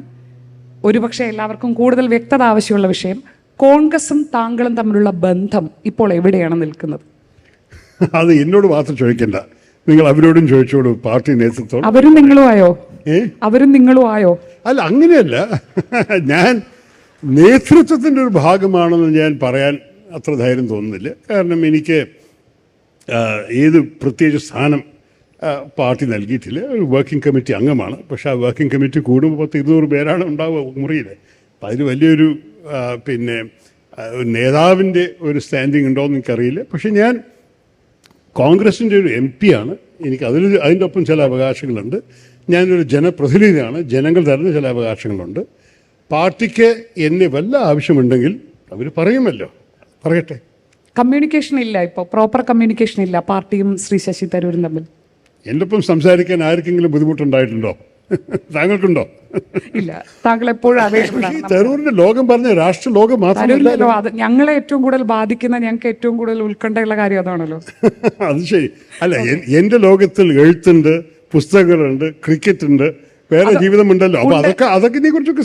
ഒരുപക്ഷെ എല്ലാവർക്കും കൂടുതൽ വ്യക്തത ആവശ്യമുള്ള വിഷയം, കോൺഗ്രസും താങ്കളും തമ്മിലുള്ള ബന്ധം ഇപ്പോൾ എവിടെയാണ് നിൽക്കുന്നത്? അത് എന്നോട് മാത്രം ചോദിക്കണ്ട, നിങ്ങൾ അവരോടും ചോദിച്ചോളൂ. പാർട്ടി നേതൃത്വം അവരും നിങ്ങളും ആയോ? അല്ല, അങ്ങനെയല്ല. ഞാൻ നേതൃത്വത്തിൻ്റെ ഒരു ഭാഗമാണെന്ന് ഞാൻ പറയാൻ അത്ര ധൈര്യം തോന്നുന്നില്ല. കാരണം എനിക്ക് ഏത് പ്രത്യേകിച്ച് സ്ഥാനം പാർട്ടി നൽകിയിട്ടില്ല. ഒരു വർക്കിംഗ് കമ്മിറ്റി അംഗമാണ്. പക്ഷേ ആ വർക്കിംഗ് കമ്മിറ്റി കൂടുമ്പോൾ 200 പേരാണ് ഉണ്ടാവുക മുറിയിൽ. അപ്പം അതിന് വലിയൊരു പിന്നെ നേതാവിൻ്റെ ഒരു സ്റ്റാൻഡിങ് ഉണ്ടോ എന്ന് എനിക്കറിയില്ല. പക്ഷേ ഞാൻ കോൺഗ്രസിൻ്റെ ഒരു MP ആണ്. എനിക്ക് അതിൻ്റെ ഒപ്പം ചില അവകാശങ്ങളുണ്ട്. ഞാനൊരു ജനപ്രതിനിധിയാണ്. ജനങ്ങൾ തരുന്ന ചില അവകാശങ്ങളുണ്ട്. പാർട്ടിക്ക് എന്നെ വല്ല ആവശ്യമുണ്ടെങ്കിൽ അവർ പറയുമല്ലോ, പറയട്ടെ. കമ്മ്യൂണിക്കേഷൻ ഇല്ല, ഇപ്പോൾ പ്രോപ്പർ കമ്മ്യൂണിക്കേഷൻ ഇല്ല പാർട്ടിയും ശ്രീ ശശി തരൂരും തമ്മിൽ. എൻ്റെ ഒപ്പം സംസാരിക്കാൻ ആർക്കെങ്കിലും ബുദ്ധിമുട്ടുണ്ടായിട്ടുണ്ടോ? താങ്കൾക്കുണ്ടോ? ഇല്ല. താങ്കൾ എപ്പോഴും തരൂരിന്റെ ലോകം പറഞ്ഞ രാഷ്ട്ര ലോകം മാത്രമല്ലോ, അത് ഞങ്ങളെ ഏറ്റവും കൂടുതൽ ബാധിക്കുന്ന, ഞങ്ങൾക്ക് ഏറ്റവും കൂടുതൽ ഉത്കണ്ഠയുള്ള കാര്യം അതാണല്ലോ. അത് ശരി. അല്ല, എൻ്റെ ലോകത്തിൽ എഴുത്തുണ്ട്, പുസ്തകങ്ങളുണ്ട്, ക്രിക്കറ്റ് ഉണ്ട്, വേറെ ജീവിതമുണ്ടല്ലോ. അപ്പൊ അതൊക്കെ ഇതിനെ കുറിച്ചൊക്കെ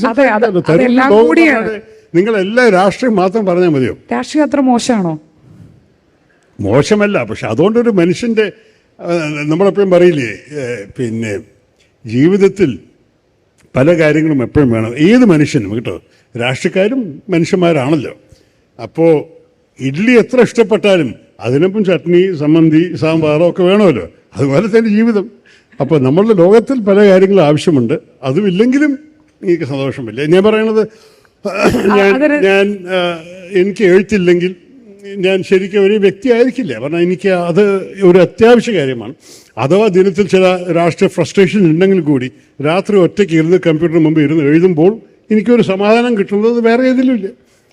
നിങ്ങൾ എല്ലാ രാഷ്ട്രീയം മാത്രം പറഞ്ഞാൽ മതിയോ? രാഷ്ട്രീയം അത്ര മോശമാണോ? മോശമല്ല. പക്ഷെ അതുകൊണ്ടൊരു മനുഷ്യന്റെ നമ്മളെപ്പോഴും പറയില്ലേ, പിന്നെ ജീവിതത്തിൽ പല കാര്യങ്ങളും എപ്പോഴും വേണം. ഏത് മനുഷ്യനും കേട്ടോ, രാഷ്ട്രീയക്കാരും മനുഷ്യന്മാരാണല്ലോ. അപ്പോൾ ഇഡ്ഡലി എത്ര ഇഷ്ടപ്പെട്ടാലും അതിനൊപ്പം ചട്നി, സമ്മന്തി, സാമ്പാറോ ഒക്കെ വേണമല്ലോ. അതുപോലെ തന്നെ ജീവിതം. അപ്പോൾ നമ്മളുടെ ലോകത്തിൽ പല കാര്യങ്ങളും ആവശ്യമുണ്ട്. അതുമില്ലെങ്കിലും എനിക്ക് സന്തോഷമില്ല. ഞാൻ പറയണത് ഞാൻ എനിക്ക് എഴുത്തില്ലെങ്കിൽ ഞാൻ ശരിക്കും ഒരു വ്യക്തി ആയിരിക്കില്ല. കാരണം എനിക്ക് അത് ഒരു അത്യാവശ്യ കാര്യമാണ്. അഥവാ ദിനത്തിൽ ചില രാഷ്ട്രീയ ഫ്രസ്ട്രേഷൻ ഉണ്ടെങ്കിൽ കൂടി രാത്രി ഒറ്റയ്ക്ക് ഇരുന്ന് കമ്പ്യൂട്ടറിന് മുമ്പ് ഇരുന്ന് എഴുതുമ്പോൾ എനിക്കൊരു സമാധാനം കിട്ടുന്നത് വേറെ ഏതിലും ഇല്ല.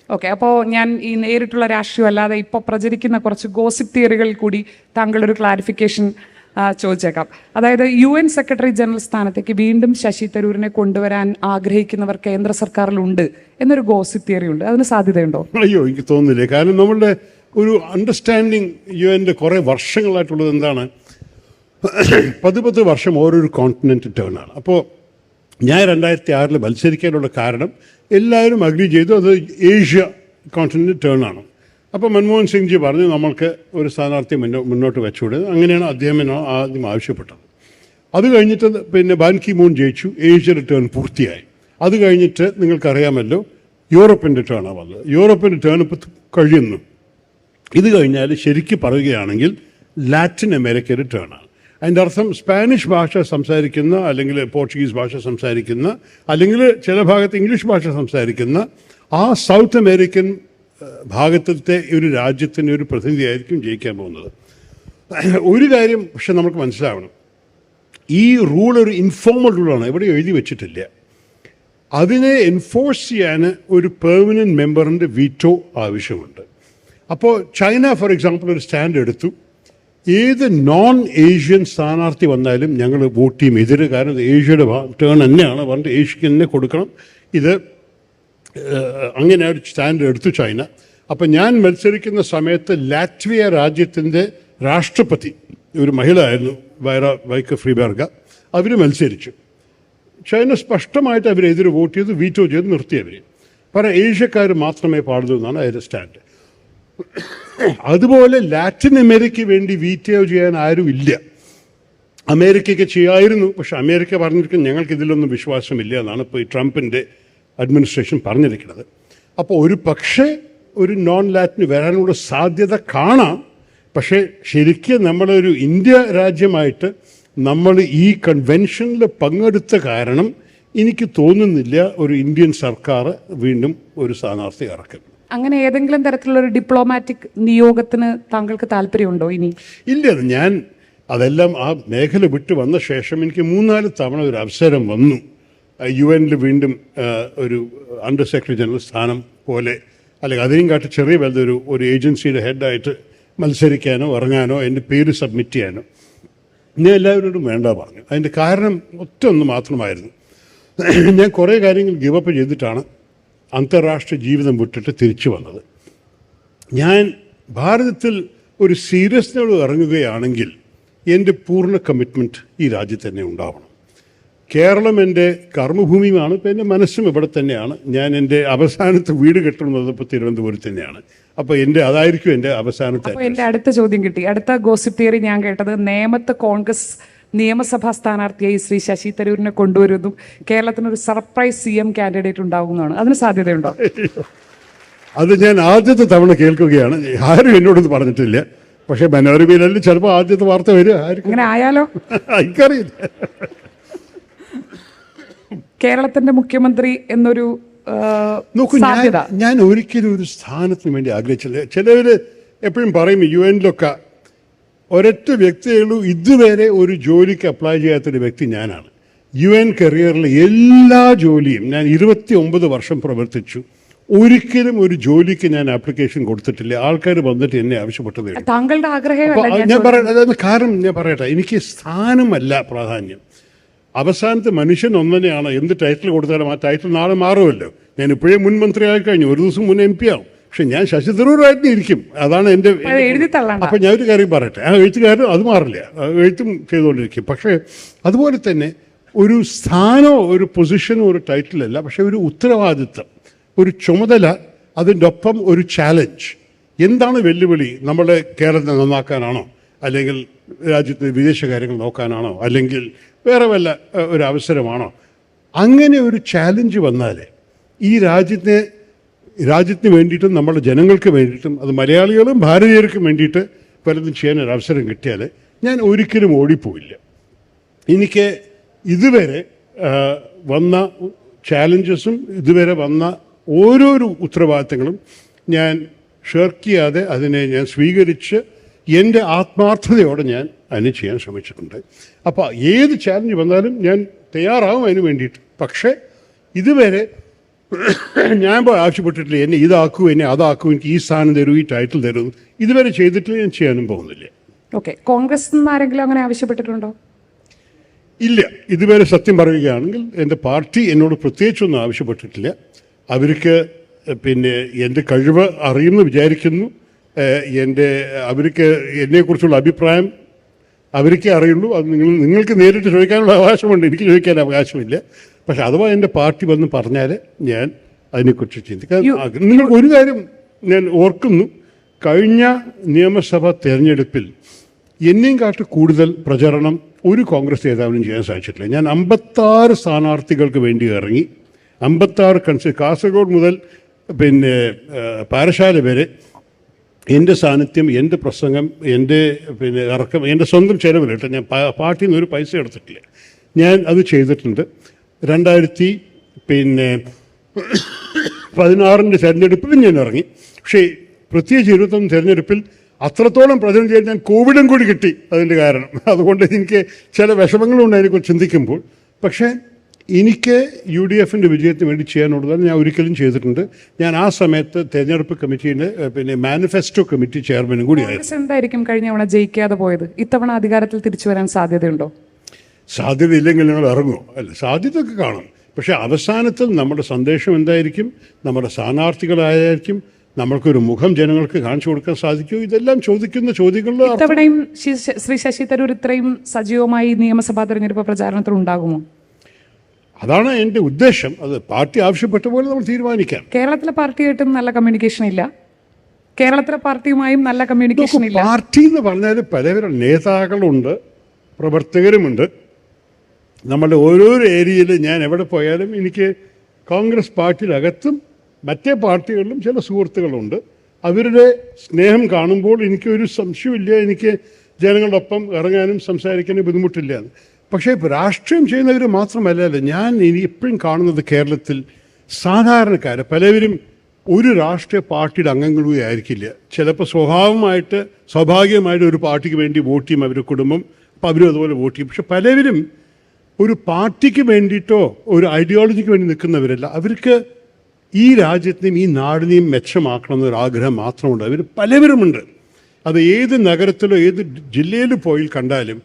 ഓക്കെ, അപ്പോൾ ഞാൻ ഈ നേരിട്ടുള്ള രാഷ്ട്രീയം അല്ലാതെ ഇപ്പോൾ പ്രചരിക്കുന്ന കുറച്ച് ഗോസിപ്പ് തിയറികൾ കൂടി താങ്കളുടെ ഒരു ക്ലാരിഫിക്കേഷൻ ചോദിച്ചേക്കാം. അതായത് UN സെക്രട്ടറി ജനറൽ സ്ഥാനത്തേക്ക് വീണ്ടും ശശി തരൂരിനെ കൊണ്ടുവരാൻ ആഗ്രഹിക്കുന്നവർ കേന്ദ്ര സർക്കാരിലുണ്ട് എന്നൊരു ഗോസിപ്പ് തിയറി ഉണ്ട്. അതിന് സാധ്യതയുണ്ടോ? അയ്യോ, എനിക്ക് തോന്നുന്നില്ല. കാരണം നമ്മളുടെ ഒരു അണ്ടർസ്റ്റാൻഡിങ് UN കുറേ വർഷങ്ങളായിട്ടുള്ളത് എന്താണ്, 10 വർഷം ഓരോരു കോണ്ടിനെൻ്റ് ടേണാണ്. അപ്പോൾ ഞാൻ 2006 മത്സരിക്കാനുള്ള കാരണം എല്ലാവരും അഗ്രി ചെയ്തു, അത് ഏഷ്യ കോണ്ടിനെൻ്റ് ടേണാണ്. അപ്പോൾ മൻമോഹൻ സിംഗ് ജി പറഞ്ഞു നമ്മൾക്ക് ഒരു സ്ഥാനാർത്ഥി മുന്നോട്ട് വെച്ചുകൂടെ. അങ്ങനെയാണ് അദ്ദേഹം ആദ്യം ആവശ്യപ്പെട്ടത്. അത് കഴിഞ്ഞിട്ട് പിന്നെ ബാൻ കി മൂൺ ജയിച്ചു, ഏഷ്യയുടെ ടേൺ പൂർത്തിയായി. അത് കഴിഞ്ഞിട്ട് നിങ്ങൾക്കറിയാമല്ലോ യൂറോപ്പിൻ്റെ ടേണാണ് വന്നത്. യൂറോപ്പിൻ്റെ ടേൺ ഇപ്പോൾ കഴിയുന്നു. ഇത് കഴിഞ്ഞാൽ ശരിക്കും പറയുകയാണെങ്കിൽ ലാറ്റിൻ അമേരിക്കയുടെ ടേണാണ്. അതിൻ്റെ അർത്ഥം സ്പാനിഷ് ഭാഷ സംസാരിക്കുന്ന, അല്ലെങ്കിൽ പോർച്ചുഗീസ് ഭാഷ സംസാരിക്കുന്ന, അല്ലെങ്കിൽ ചില ഭാഗത്ത് ഇംഗ്ലീഷ് ഭാഷ സംസാരിക്കുന്ന ആ സൗത്ത് അമേരിക്കൻ ഭാഗത്തെ ഒരു രാജ്യത്തിൻ്റെ ഒരു പ്രതിനിധിയായിരിക്കും ജയിക്കാൻ പോകുന്നത്. ഒരു കാര്യം പക്ഷെ നമുക്ക് മനസ്സിലാവണം, ഈ റൂൾ ഒരു ഇൻഫോർമൽ റൂളാണ്, എവിടെ എഴുതി വെച്ചിട്ടില്ല. അതിനെ എൻഫോഴ്സ് ചെയ്യാൻ ഒരു പെർമനൻറ്റ് മെമ്പറിൻ്റെ വീറ്റോ ആവശ്യമുണ്ട്. അപ്പോൾ ചൈന ഫോർ എക്സാമ്പിൾ ഒരു സ്റ്റാൻഡ് എടുത്തു, ഏത് നോൺ ഏഷ്യൻ സ്ഥാനാർത്ഥി വന്നാലും ഞങ്ങൾ വോട്ട് ചെയ്യും എതിര്. കാരണം ഇത് ഏഷ്യയുടെ ടേൺ തന്നെയാണ്, പറഞ്ഞിട്ട് ഏഷ്യക്ക് തന്നെ കൊടുക്കണം. ഇത് അങ്ങനെ ഒരു സ്റ്റാൻഡ് എടുത്തു ചൈന. അപ്പം ഞാൻ മത്സരിക്കുന്ന സമയത്ത് ലാറ്റ്വിയ രാജ്യത്തിൻ്റെ രാഷ്ട്രപതി ഒരു മഹിള ആയിരുന്നു, വൈക്ക ഫ്രീബർഗ. അവർ മത്സരിച്ചു. ചൈന സ്പഷ്ടമായിട്ട് അവരെതിരെ വോട്ട് ചെയ്ത് വീറ്റോ ചെയ്ത് നിർത്തിയവർ. കാരണം ഏഷ്യക്കാർ മാത്രമേ പാടുള്ളൂ എന്നാണ് അതിൻ്റെ സ്റ്റാൻഡ്. അതുപോലെ ലാറ്റിൻ അമേരിക്ക വേണ്ടി വീറ്റോ ചെയ്യാൻ ആരും ഇല്ല. അമേരിക്കയ്ക്ക് ചെയ്യായിരുന്നു, പക്ഷെ അമേരിക്ക പറഞ്ഞിരിക്കുന്നത് ഞങ്ങൾക്ക് ഇതിലൊന്നും വിശ്വാസമില്ല എന്നാണ് ഇപ്പോൾ ഈ ട്രംപിൻ്റെ അഡ്മിനിസ്ട്രേഷൻ പറഞ്ഞിരിക്കുന്നത്. അപ്പോൾ ഒരു പക്ഷേ ഒരു നോൺ ലാറ്റിന് വരാനുള്ള സാധ്യത കാണാം. പക്ഷേ ശരിക്കും നമ്മളൊരു ഇന്ത്യ രാജ്യമായിട്ട് നമ്മൾ ഈ കൺവെൻഷനിൽ പങ്കെടുത്ത കാരണം എനിക്ക് തോന്നുന്നില്ല ഒരു ഇന്ത്യൻ സർക്കാർ വീണ്ടും ഒരു സ്ഥാനാർത്ഥി ഇറക്കും. അങ്ങനെ ഏതെങ്കിലും തരത്തിലുള്ള ഒരു ഡിപ്ലോമാറ്റിക് നിയോഗത്തിന് താങ്കൾക്ക് താല്പര്യമുണ്ടോ ഇനി? ഇല്ല, ഞാൻ അതെല്ലാം ആ മേഖല വിട്ട് വന്ന ശേഷം എനിക്ക് 3-4 തവണ ഒരു അവസരം വന്നു UN വീണ്ടും ഒരു അണ്ടർ സെക്രട്ടറി ജനറൽ സ്ഥാനം പോലെ, അല്ലെങ്കിൽ അതിനും കാട്ടി ചെറിയ വലുതൊരു ഏജൻസിയുടെ ഹെഡായിട്ട് മത്സരിക്കാനോ ഇറങ്ങാനോ എൻ്റെ പേര് സബ്മിറ്റ് ചെയ്യാനോ. ഞാൻ എല്ലാവരോടും വേണ്ട പറഞ്ഞു. അതിൻ്റെ കാരണം ഒറ്റ മാത്രമായിരുന്നു, ഞാൻ കുറേ കാര്യങ്ങൾ ഗിവപ്പ് ചെയ്തിട്ടാണ് അന്താരാഷ്ട്ര ജീവിതം വിട്ടിട്ട് തിരിച്ചു വന്നത്. ഞാൻ ഭാരതത്തിൽ ഒരു സീരിയസ്നോട് ഇറങ്ങുകയാണെങ്കിൽ എൻ്റെ പൂർണ്ണ കമ്മിറ്റ്മെൻറ്റ് ഈ രാജ്യത്ത് തന്നെ ഉണ്ടാവണം. കേരളം എൻ്റെ കർമ്മഭൂമിയുമാണ്, ഇപ്പോൾ എൻ്റെ മനസ്സും ഇവിടെ തന്നെയാണ്. ഞാൻ എൻ്റെ അവസാനത്തെ വീട് കെട്ടുന്നത് ഇപ്പോൾ തിരുവനന്തപുരത്ത് തന്നെയാണ്. അപ്പോൾ അതായിരിക്കും എൻ്റെ അവസാനത്തെ. അപ്പോൾ എൻ്റെ അടുത്ത ചോദ്യം കിട്ടി. അടുത്ത ഗോസിപ്പ് തിയറി ഞാൻ കേട്ടത് നേമത്ത് കോൺഗ്രസ് നിയമസഭാ സ്ഥാനാർത്ഥിയായി ശ്രീ ശശി തരൂരിനെ കൊണ്ടുവരുന്നതും കേരളത്തിനൊരു സർപ്രൈസ് CM കാൻഡിഡേറ്റ് ഉണ്ടാകുന്നതാണ്. അതിന് സാധ്യതയുണ്ടോ? അത് ഞാൻ ആദ്യത്തെ തവണ കേൾക്കുകയാണ്. ആരും എന്നോടൊന്നും പറഞ്ഞിട്ടില്ല. പക്ഷേ മനോരമയിലും ചിലപ്പോൾ ആദ്യത്തെ വാർത്ത വരിക. അങ്ങനെ ആയാലോ എനിക്കറിയില്ല. കേരളത്തിന്റെ മുഖ്യമന്ത്രി എന്നൊരു സാധ്യത ഞാൻ ഒരിക്കലും ഒരു സ്ഥാനത്തിന് വേണ്ടി ആഗ്രഹിച്ചില്ല. ചിലവർ എപ്പോഴും പറയും UN ഒരൊറ്റ വ്യക്തിയുള്ളൂ ഇതുവരെ ഒരു ജോലിക്ക് അപ്ലൈ ചെയ്യാത്തൊരു വ്യക്തി ഞാനാണ്. UN കരിയറിലെ എല്ലാ ജോലിയും ഞാൻ 29 വർഷം പ്രവർത്തിച്ചു. ഒരിക്കലും ഒരു ജോലിക്ക് ഞാൻ ആപ്ലിക്കേഷൻ കൊടുത്തിട്ടില്ല. ആൾക്കാർ വന്നിട്ട് എന്നെ ആവശ്യപ്പെട്ടതേ. താങ്കളുടെ ആഗ്രഹം ഞാൻ പറയാം. കാരണം ഞാൻ പറയട്ടെ, എനിക്ക് സ്ഥാനമല്ല പ്രാധാന്യം. അവസാനത്തെ മനുഷ്യൻ ഒന്നെയാണ്. എന്ത് ടൈറ്റിൽ കൊടുത്താലും ആ ടൈറ്റിൽ നാളെ മാറുമല്ലോ. ഞാൻ ഇപ്പോഴേ മുൻ മന്ത്രി ആയി കഴിഞ്ഞു, ഒരു ദിവസം മുൻ MP ആവും. പക്ഷെ ഞാൻ ശശി തരൂരായിട്ട് ഇരിക്കും. അതാണ് എൻ്റെ. അപ്പം ഞാൻ ഒരു കാര്യം പറയട്ടെ, ആ എഴുത്തുകാരൻ അത് മാറില്ല, എഴുത്തും ചെയ്തുകൊണ്ടിരിക്കും. പക്ഷേ അതുപോലെ തന്നെ ഒരു സ്ഥാനമോ ഒരു പൊസിഷനോ ഒരു ടൈറ്റിലല്ല, പക്ഷെ ഒരു ഉത്തരവാദിത്വം, ഒരു ചുമതല, അതിൻ്റെ ഒപ്പം ഒരു ചാലഞ്ച്. എന്താണ് വെല്ലുവിളി? നമ്മുടെ കേരളത്തെ നന്നാക്കാനാണോ, അല്ലെങ്കിൽ രാജ്യത്തെ വിദേശ കാര്യങ്ങൾ നോക്കാനാണോ, അല്ലെങ്കിൽ വേറെ വല്ല ഒരു അവസരമാണോ? അങ്ങനെ ഒരു ചാലഞ്ച് വന്നാൽ ഈ രാജ്യത്തിന് വേണ്ടിയിട്ടും നമ്മുടെ ജനങ്ങൾക്ക് വേണ്ടിയിട്ടും, അത് മലയാളികളും ഭാരതീയർക്കും വേണ്ടിയിട്ട് പലതും ചെയ്യാൻ ഒരു അവസരം കിട്ടിയാൽ ഞാൻ ഒരിക്കലും ഓടിപ്പോയില്ല. എനിക്ക് ഇതുവരെ വന്ന ചാലഞ്ചസും ഇതുവരെ വന്ന ഓരോരോ ഉത്തരവാദിത്തങ്ങളും ഞാൻ ഷെർക്ക് ചെയ്യാതെ അതിനെ ഞാൻ സ്വീകരിച്ച് എൻ്റെ ആത്മാർത്ഥതയോടെ ഞാൻ അതിന് ചെയ്യാൻ ശ്രമിച്ചിട്ടുണ്ട്. അപ്പോൾ ഏത് ചാലഞ്ച് വന്നാലും ഞാൻ തയ്യാറാവും അതിന് വേണ്ടിയിട്ട്. പക്ഷേ ഇതുവരെ ഞാൻ ആവശ്യപ്പെട്ടിട്ടില്ല എന്നെ ഇതാക്കൂ, എന്നെ അതാക്കൂ, എനിക്ക് ഈ സ്ഥാനം തരൂ, ഈ ടൈറ്റിൽ തരൂ. ഇതുവരെ ചെയ്തിട്ടില്ല, ഞാൻ ചെയ്യാനും പോകുന്നില്ല. ഓക്കെ, കോൺഗ്രസ് നിന്ന് ആരെങ്കിലും അങ്ങനെ ആവശ്യപ്പെട്ടിട്ടുണ്ടോ? ഇല്ല, ഇതുവരെ സത്യം പറയുകയാണെങ്കിൽ എൻ്റെ പാർട്ടി എന്നോട് പ്രത്യേകിച്ചൊന്നും ആവശ്യപ്പെട്ടിട്ടില്ല. അവർക്ക് പിന്നെ എൻ്റെ കഴിവ് അറിയുമെന്ന് വിചാരിക്കുന്നു. അവർക്ക് എന്നെക്കുറിച്ചുള്ള അഭിപ്രായം അവർക്കേ അറിയുള്ളൂ. അത് നിങ്ങൾക്ക് നേരിട്ട് ചോദിക്കാനുള്ള അവകാശമുണ്ട്, എനിക്ക് ചോദിക്കാൻ അവകാശമില്ല. പക്ഷെ അഥവാ എൻ്റെ പാർട്ടി വന്ന് പറഞ്ഞാൽ ഞാൻ അതിനെക്കുറിച്ച് ചിന്തിക്കാം. നിങ്ങൾ ഒരു കാര്യം ഞാൻ ഓർക്കുന്നു, കഴിഞ്ഞ നിയമസഭാ തെരഞ്ഞെടുപ്പിൽ എന്നെയും കാട്ടി കൂടുതൽ പ്രചരണം ഒരു കോൺഗ്രസ് നേതാവിനും ചെയ്യാൻ സാധിച്ചിട്ടില്ല. ഞാൻ 56 സ്ഥാനാർത്ഥികൾക്ക് വേണ്ടി ഇറങ്ങി, 56 കാസർഗോഡ് മുതൽ പിന്നെ പാറശാല വരെ എൻ്റെ സാന്നിധ്യം, എൻ്റെ പ്രസംഗം, എൻ്റെ പിന്നെ ഇറക്കം എൻ്റെ സ്വന്തം ചെലവിലിട്ട് ഞാൻ പാർട്ടിയിൽ നിന്ന് ഒരു പൈസ എടുത്തിട്ടില്ല. ഞാൻ അത് ചെയ്തിട്ടുണ്ട്. 2016 തെരഞ്ഞെടുപ്പിലും ഞാൻ ഇറങ്ങി. പക്ഷേ പ്രത്യേകിച്ച് 21 തെരഞ്ഞെടുപ്പിൽ അത്രത്തോളം പ്രചരണം ചെയ്യാൻ ഞാൻ കോവിഡും കൂടി കിട്ടി. അതിൻ്റെ കാരണം അതുകൊണ്ട് എനിക്ക് ചില വിഷമങ്ങളുണ്ട് അതിനെക്കുറിച്ച് ചിന്തിക്കുമ്പോൾ. പക്ഷേ എനിക്ക് UDFൻ്റെ വിജയത്തിന് വേണ്ടി ചെയ്യാനുള്ളത് ഞാൻ ഒരിക്കലും ചെയ്തിട്ടുണ്ട്. ഞാൻ ആ സമയത്ത് തെരഞ്ഞെടുപ്പ് കമ്മിറ്റിയുടെ പിന്നെ മാനിഫെസ്റ്റോ കമ്മിറ്റി ചെയർമാനും കൂടിയായിരുന്നു. എന്തായിരിക്കും കഴിഞ്ഞ തവണ ജയിക്കാതെ പോയത്? ഇത്തവണ അധികാരത്തിൽ തിരിച്ചു വരാൻ സാധ്യതയുണ്ടോ? സാധ്യതയില്ലെങ്കിൽ ഞങ്ങൾ ഇറങ്ങുമോ? അല്ല, സാധ്യതയൊക്കെ കാണും. പക്ഷേ അവസാനത്തിൽ നമ്മുടെ സന്ദേശം എന്തായിരിക്കും, നമ്മുടെ സ്ഥാനാർത്ഥികളായിരിക്കും, നമ്മൾക്കൊരു മുഖം ജനങ്ങൾക്ക് കാണിച്ചു കൊടുക്കാൻ സാധിക്കുമോ? ഇതെല്ലാം ചോദിക്കുന്ന ചോദ്യങ്ങളിൽ ഇത്തവണയും ശ്രീ ശശി തരൂർ ഇത്രയും സജീവമായി നിയമസഭാ തെരഞ്ഞെടുപ്പ് പ്രചാരണത്തിൽ ഉണ്ടാകുമോ? അതാണ് എൻ്റെ ഉദ്ദേശം. അത് പാർട്ടി ആവശ്യപ്പെട്ട പോലെ നമ്മൾ തീരുമാനിക്കാം. കേരളത്തിലെ പാർട്ടിയായിട്ടും നല്ല കമ്മ്യൂണിക്കേഷൻ ഇല്ല, കേരളത്തിലെ പാർട്ടിയുമായും നല്ല കമ്മ്യൂണിക്കേഷൻ ഇല്ല. പാർട്ടി എന്ന് പറഞ്ഞാൽ പലവരും നേതാക്കളുണ്ട്, പ്രവർത്തകരുമുണ്ട്. നമ്മളുടെ ഓരോരോ ഏരിയയിൽ ഞാൻ എവിടെ പോയാലും എനിക്ക് കോൺഗ്രസ് പാർട്ടിയിലകത്തും മറ്റേ പാർട്ടികളിലും ചില സുഹൃത്തുക്കളുണ്ട്. അവരുടെ സ്നേഹം കാണുമ്പോൾ എനിക്കൊരു സംശയമില്ല, എനിക്ക് ജനങ്ങളോടൊപ്പം ഇറങ്ങാനും സംസാരിക്കാനും ബുദ്ധിമുട്ടില്ല. പക്ഷേ രാഷ്ട്രീയം ചെയ്യുന്നവർ മാത്രമല്ലല്ലോ. ഞാൻ ഇനി എപ്പോഴും കാണുന്നത് കേരളത്തിൽ സാധാരണക്കാർ പലവരും ഒരു രാഷ്ട്രീയ പാർട്ടിയുടെ അംഗങ്ങളും ആയിരിക്കില്ല. ചിലപ്പോൾ സ്വാഭാവികമായിട്ട് ഒരു പാർട്ടിക്ക് വേണ്ടി വോട്ട് ചെയ്യും അവരുടെ കുടുംബം, അപ്പോൾ അവരും അതുപോലെ വോട്ട് ചെയ്യും. പക്ഷെ പലവരും ഒരു പാർട്ടിക്ക് വേണ്ടിയിട്ടോ ഒരു ഐഡിയോളജിക്ക് വേണ്ടി നിൽക്കുന്നവരല്ല. അവർക്ക് ഈ രാജ്യത്തിനെയും ഈ നാടിനെയും മെച്ചമാക്കണമെന്നൊരാഗ്രഹം മാത്രമുണ്ട്. അവർ പലവരുമുണ്ട്. അത് ഏത് നഗരത്തിലോ ഏത് ജില്ലയിൽ പോയി കണ്ടാലും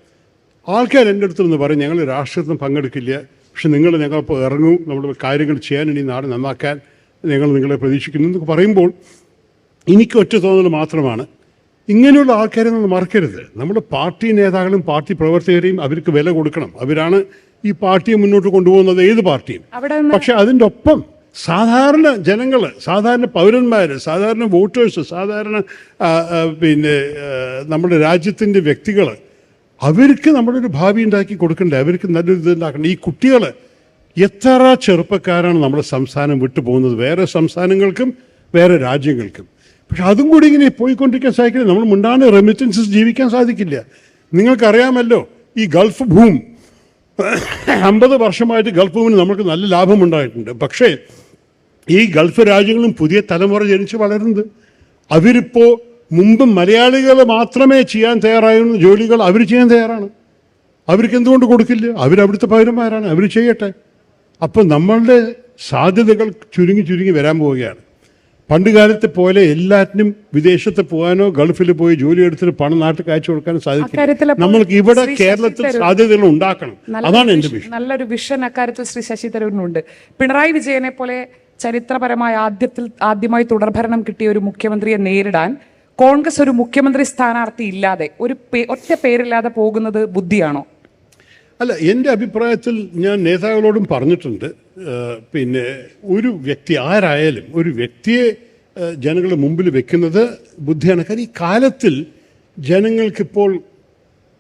ആൾക്കാർ എൻ്റെ അടുത്ത് നിന്ന് പറയും, ഞങ്ങൾ രാഷ്ട്രീയത്തിൽ പങ്കെടുക്കില്ല, പക്ഷെ ഞങ്ങളിപ്പോൾ ഇറങ്ങൂ, നമ്മുടെ കാര്യങ്ങൾ ചെയ്യാൻ, ഇനി നാട് നന്നാക്കാൻ നിങ്ങളെ പ്രതീക്ഷിക്കുന്നു എന്നൊക്കെ പറയുമ്പോൾ എനിക്ക് ഒറ്റ തോന്നൽ മാത്രമാണ്, ഇങ്ങനെയുള്ള ആൾക്കാരെ നമ്മൾ മറക്കരുത്. നമ്മുടെ പാർട്ടി നേതാക്കളും പാർട്ടി പ്രവർത്തകരെയും അവർക്ക് വില കൊടുക്കണം. അവരാണ് ഈ പാർട്ടിയെ മുന്നോട്ട് കൊണ്ടുപോകുന്നത്, ഏത് പാർട്ടിയും. പക്ഷെ അതിൻ്റെ ഒപ്പം സാധാരണ ജനങ്ങൾ, സാധാരണ പൗരന്മാർ, സാധാരണ വോട്ടേഴ്സ്, സാധാരണ പിന്നെ നമ്മുടെ രാജ്യത്തിൻ്റെ വ്യക്തികൾ, അവർക്ക് നമ്മളൊരു ഭാവി ഉണ്ടാക്കി കൊടുക്കണ്ടേ, അവർക്ക് നല്ലൊരു ഇതുണ്ടാക്കണ്ടേ. ഈ കുട്ടികൾ എത്ര ചെറുപ്പക്കാരാണ് നമ്മുടെ സംസ്ഥാനം വിട്ടു പോകുന്നത്, വേറെ സംസ്ഥാനങ്ങൾക്കും വേറെ രാജ്യങ്ങൾക്കും. പക്ഷെ അതും കൂടി ഇങ്ങനെ പോയിക്കൊണ്ടിരിക്കാൻ സാധിക്കില്ല. നമ്മൾ മുണ്ടാണ് റെമിറ്റൻസസ് ജീവിക്കാൻ സാധിക്കില്ല. നിങ്ങൾക്കറിയാമല്ലോ, ഈ ഗൾഫ് ഭൂമി 50 വർഷമായിട്ട് ഗൾഫ് ഭൂമിന് നമുക്ക് നല്ല ലാഭമുണ്ടായിട്ടുണ്ട്. പക്ഷേ ഈ ഗൾഫ് രാജ്യങ്ങളും പുതിയ തലമുറ ജനിച്ച് വളരുന്നത്, അവരിപ്പോൾ മുമ്പ് മലയാളികൾ മാത്രമേ ചെയ്യാൻ തയ്യാറായിരുന്ന ജോലികൾ അവർ ചെയ്യാൻ തയ്യാറാണ്. അവർക്ക് എന്തുകൊണ്ട് കൊടുക്കില്ല? അവരവിടുത്തെ പൗരന്മാരാണ്, അവർ ചെയ്യട്ടെ. അപ്പോൾ നമ്മളുടെ സാധ്യതകൾ ചുരുങ്ങി വരാൻ പോവുകയാണ്. പണ്ട് കാലത്തെ പോലെ എല്ലാറ്റിനും വിദേശത്ത് പോകാനോ ഗൾഫിൽ പോയി ജോലി എടുത്തിട്ട് പണം നാട്ടിൽ അയച്ചു കൊടുക്കാനോ സാധിക്കില്ല. നമ്മൾക്ക് ഇവിടെ കേരളത്തിൽ സാധ്യതകൾ ഉണ്ടാക്കണം. അതാണ് എൻ്റെ വിഷൻ. നല്ലൊരു വിഷൻ അക്കാര്യത്തിൽ ശ്രീ ശശി തരൂരിനുണ്ട്. പിണറായി വിജയനെ പോലെ ചരിത്രപരമായ ആദ്യമായി തുടർഭരണം കിട്ടിയ ഒരു മുഖ്യമന്ത്രിയെ നേരിടാൻ കോൺഗ്രസ് ഒരു മുഖ്യമന്ത്രി സ്ഥാനാർത്ഥി ഇല്ലാതെ, ഒറ്റ പേരില്ലാതെ പോകുന്നത് ബുദ്ധിയാണോ? അല്ല, എൻ്റെ അഭിപ്രായത്തിൽ ഞാൻ നേതാക്കളോടും പറഞ്ഞിട്ടുണ്ട്, പിന്നെ ഒരു വ്യക്തി ആരായാലും ഒരു വ്യക്തിയെ ജനങ്ങളുടെ മുമ്പിൽ വെക്കുന്നത് ബുദ്ധിയാണ്. കാരണം ഈ കാലത്തിൽ ജനങ്ങൾക്കിപ്പോൾ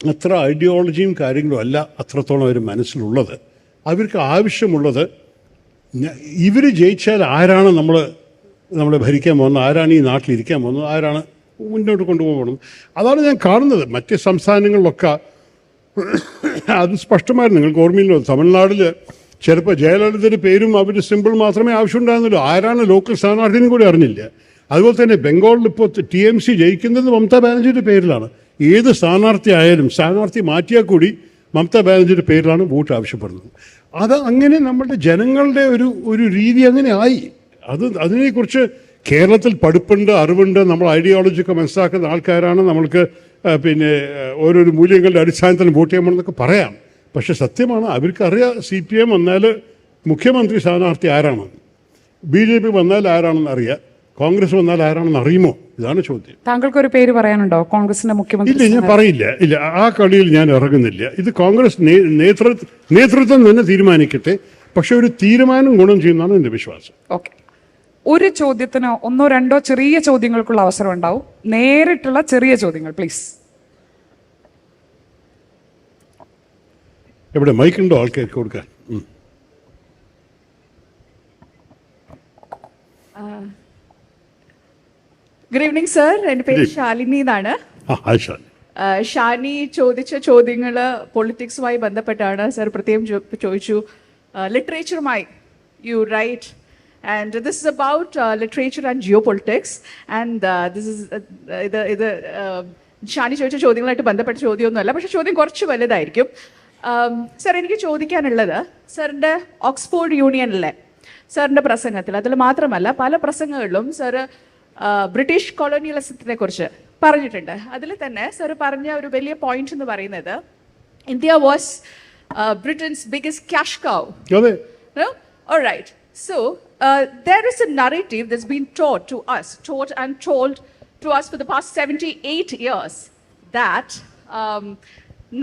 അത്ര ഐഡിയോളജിയും കാര്യങ്ങളും അല്ല അത്രത്തോളം അവർ മനസ്സിലുള്ളത്. അവർക്ക് ആവശ്യമുള്ളത് ഇവർ ജയിച്ചാൽ ആരാണ് നമ്മളെ ഭരിക്കാൻ പോകുന്നത്, ആരാണ് ഈ നാട്ടിലിരിക്കാൻ പോകുന്നത്, ആരാണ് മുന്നോട്ട് കൊണ്ടുപോകണം. അതാണ് ഞാൻ കാണുന്നത്. മറ്റ് സംസ്ഥാനങ്ങളിലൊക്കെ അത് സ്പഷ്ടമായിരുന്നു. നിങ്ങൾക്ക് ഓർമ്മയില്ലോ, തമിഴ്നാട്ടിൽ ചിലപ്പോൾ ജയലളിതയുടെ പേരും അവരുടെ സിമ്പിൾ മാത്രമേ ആവശ്യമുണ്ടായിരുന്നുള്ളൂ. ആരാണ് ലോക്കൽ സ്ഥാനാർത്ഥിനും കൂടി അറിഞ്ഞില്ല. അതുപോലെ തന്നെ ബംഗാളിൽ ഇപ്പോൾ TMC ജയിക്കുന്നത് മമതാ ബാനർജിയുടെ പേരിലാണ്. ഏത് സ്ഥാനാർത്ഥി ആയാലും സ്ഥാനാർത്ഥി മാറ്റിയാൽ കൂടി മമതാ ബാനർജിയുടെ പേരിലാണ് വോട്ട് ആവശ്യപ്പെടുന്നത്. അത് അങ്ങനെ നമ്മുടെ ജനങ്ങളുടെ ഒരു രീതി അങ്ങനെ ആയി. അതിനെക്കുറിച്ച് കേരളത്തിൽ പഠിപ്പുണ്ട്, അറിവുണ്ട്, നമ്മൾ ഐഡിയോളജിയൊക്കെ മനസ്സിലാക്കുന്ന ആൾക്കാരാണ്. നമ്മൾക്ക് പിന്നെ ഓരോരോ മൂല്യങ്ങളുടെ അടിസ്ഥാനത്തിൽ വോട്ട് ചെയ്യണമെന്നൊക്കെ പറയാം. പക്ഷെ സത്യമാണ്, അവർക്കറിയാം CPM വന്നാൽ മുഖ്യമന്ത്രി സ്ഥാനാർത്ഥി ആരാണെന്ന്, BJP വന്നാൽ ആരാണെന്ന് അറിയാം, കോൺഗ്രസ് വന്നാൽ ആരാണെന്ന് അറിയുമോ? ഇതാണ് ചോദ്യം. താങ്കൾക്കൊരു പേര് പറയാനുണ്ടോ കോൺഗ്രസിന്റെ മുഖ്യമന്ത്രി? ഇല്ല, ഞാൻ പറയില്ല. ഇല്ല, ആ കളിയിൽ ഞാൻ ഇറങ്ങുന്നില്ല. ഇത് കോൺഗ്രസ് നേതൃത്വം തന്നെ തീരുമാനിക്കട്ടെ. പക്ഷെ ഒരു തീരുമാനം ഗുണം ചെയ്യുന്നതാണ് എൻ്റെ വിശ്വാസം. ഓക്കെ, ഒരു ചോദ്യത്തിനോ ഒന്നോ രണ്ടോ ചെറിയ ചോദ്യങ്ങൾക്കുള്ള അവസരം ഉണ്ടാവും. നേരിട്ടുള്ള ചെറിയ ചോദ്യങ്ങൾ പ്ലീസ്. എവിടെ മൈക്കുണ്ടോ ആൾക്കാർക്ക് കൊടുക്കാൻ? ഗുഡ് ഈവനിങ് സർ, എൻ്റെ പേര് ശാലിനി എന്നാണ്. ഷാനി ചോദിച്ച ചോദ്യങ്ങൾ പൊളിറ്റിക്സുമായി ബന്ധപ്പെട്ടാണ്. സർ പ്രത്യേകം ചോദിച്ചു ലിറ്ററേച്ചറുമായി. You write and this is about literature and geopolitics and this is ഇത് ഷാനി ചോദിച്ച ചോദ്യങ്ങളായിട്ട് ബന്ധപ്പെട്ട ചോദ്യമൊന്നുമല്ല, പക്ഷെ ചോദ്യം കുറച്ച് വലുതായിരിക്കും. സർ, എനിക്ക് ചോദിക്കാനുള്ളത്, സാറിൻ്റെ ഓക്സ്ഫോർഡ് യൂണിയനിലെ സാറിൻ്റെ പ്രസംഗത്തിൽ, അതിൽ മാത്രമല്ല പല പ്രസംഗങ്ങളിലും സാർ ബ്രിട്ടീഷ് കൊളോണിയലിസത്തിനെ കുറിച്ച് പറഞ്ഞിട്ടുണ്ട്. അതിൽ തന്നെ സാർ പറഞ്ഞ ഒരു വലിയ പോയിന്റ് എന്ന് പറയുന്നത് India was Britain's biggest cash cow. Alright. So there is a narrative that's been taught and told to us for the past 78 years that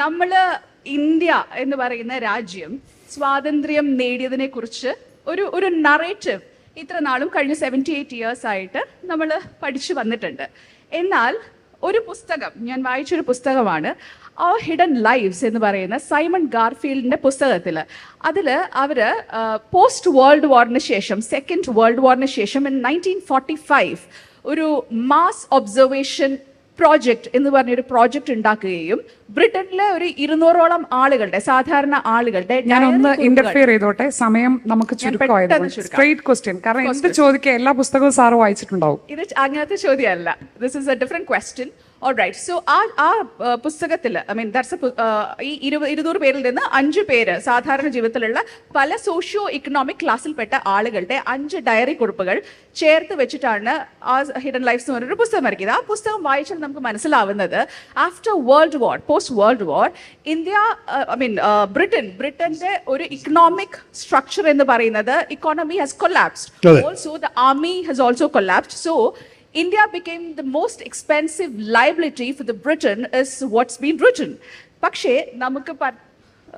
നമ്മൾ ഇന്ത്യ എന്ന് പറയുന്ന രാജ്യം സ്വാതന്ത്ര്യം നേടിയതിനെ കുറിച്ച് ഒരു നറേറ്റീവ് ഇത്ര നാളും കഴിഞ്ഞ 78 ഇയേഴ്സ് ആയിട്ട് നമ്മൾ പഠിച്ചു വന്നിട്ടുണ്ട്. എന്നാൽ ഒരു പുസ്തകം, ഞാൻ വായിച്ചൊരു പുസ്തകമാണ് അവർ ഹിഡൻ ലൈവ്സ് എന്ന് പറയുന്ന സൈമൺ ഗാർഫീൽഡിൻ്റെ പുസ്തകത്തിൽ, അതിൽ അവർ പോസ്റ്റ് വേൾഡ് വാറിന് ശേഷം, സെക്കൻഡ് വേൾഡ് വാറിന് ശേഷം 1945 ഒരു മാസ് ഒബ്സർവേഷൻ പ്രോജക്റ്റ് എന്ന് പറഞ്ഞൊരു പ്രോജക്റ്റ് ഉണ്ടാക്കുകയും ബ്രിട്ടനിലെ ഒരു 200ഓളം ആളുകളുടെ, സാധാരണ ആളുകളുടെ, ഞാനൊന്ന് ഇന്റർഫിയർ ചെയ്തോട്ടെ, സമയം നമുക്ക് സ്ട്രേറ്റ് ക്വസ്റ്റ്യൻ, കാരണം എന്ത് ചോദിക്കുക എല്ലാ പുസ്തകവും സാറ് വായിച്ചിട്ടുണ്ടാവും. ഇത് അങ്ങനത്തെ ചോദ്യമല്ല, this is a different question. Alright. So ആ പുസ്തകത്തിൽ ഈ 200 പേരിൽ നിന്ന് 5 പേര് സാധാരണ ജീവിതത്തിലുള്ള പല സോഷ്യോ ഇക്കണോമിക് ക്ലാസ്സിൽപ്പെട്ട ആളുകളുടെ 5 ഡയറി കുറിപ്പുകൾ ചേർത്ത് വെച്ചിട്ടാണ് ആ ഹിഡൻ ലൈഫ്സ് എന്ന് പറഞ്ഞൊരു പുസ്തകം ഇറക്കിയത്. ആ പുസ്തകം വായിച്ചാൽ നമുക്ക് മനസ്സിലാവുന്നത് after world war, post world war, India ബ്രിട്ടന്റെ ഒരു ഇക്കണോമിക് സ്ട്രക്ചർ എന്ന് പറയുന്നത്, economy has collapsed. Also the army has also collapsed. So India became the most expensive liability for the Britain is what's been written. പക്ഷേ നമുക്ക്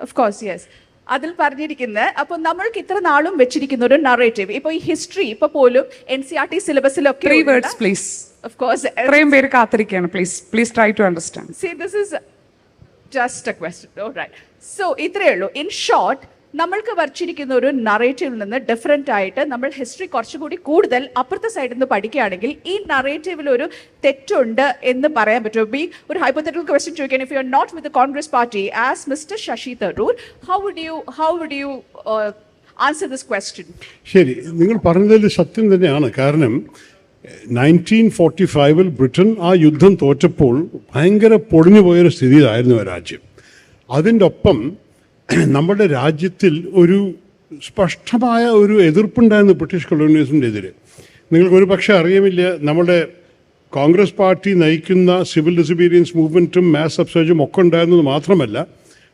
of course yes അതിൽ പറഞ്ഞിരിക്കുന്നത്, അപ്പോൾ നമ്മൾക്ക് ഇത്ര നാളും വെച്ചിരിക്കുന്ന ഒരു നറേറ്റീവ്, ഇപ്പോൾ ഈ ഹിസ്റ്ററി ഇപ്പോൾ പോലും NCERT സിലബസിലൊക്കെ, 3 words please. Of course, ഇത്രയും പേര് കാത്തിരിക്കുകയാണ്. Please try to understand. See, this is just a question. All right. So ഇത്രയേ ഉള്ളൂ. In short, നമ്മൾക്ക് വരച്ചിരിക്കുന്ന ഒരു നറേറ്റീവിൽ നിന്ന് ഡിഫറെൻ്റ് ആയിട്ട് നമ്മൾ ഹിസ്റ്ററി കുറച്ചുകൂടി കൂടുതൽ അപ്പുറത്തെ സൈഡിൽ നിന്ന് പഠിക്കുകയാണെങ്കിൽ ഈ നറേറ്റീവിൽ ഒരു തെറ്റുണ്ട് എന്ന് പറയാൻ പറ്റും. ബി ഒരു ഹൈപ്പോത്തറ്റിക്കൽ ക്വസ്റ്റ്യൻ ചോദിക്കാൻ, if you are not with the Congress party as mister Shashi Tharoor, how would you answer this question? ശരി, നിങ്ങൾ പറഞ്ഞതിൽ സത്യം തന്നെയാണ്. കാരണം 1945 ബ്രിട്ടൻ ആ യുദ്ധം തോറ്റപ്പോൾ ഭയങ്കര പൊളിഞ്ഞു പോയൊരു സ്ഥിതിയിലായിരുന്നു ആ രാജ്യം. അതിൻ്റെ ഒപ്പം നമ്മുടെ രാജ്യത്തിൽ ഒരു സ്പഷ്ടമായ ഒരു എതിർപ്പുണ്ടായിരുന്നു ബ്രിട്ടീഷ് കൊളോണിയലിസത്തിൻ്റെ എതിരെ. നിങ്ങൾക്കൊരു പക്ഷേ അറിയുമില്ല, നമ്മുടെ കോൺഗ്രസ് പാർട്ടി നയിക്കുന്ന സിവിൽ ഡിസൊബീഡിയൻസ് മൂവ്മെൻറ്റും മാസ് സബ്സേജും ഒക്കെ ഉണ്ടായിരുന്നത് മാത്രമല്ല,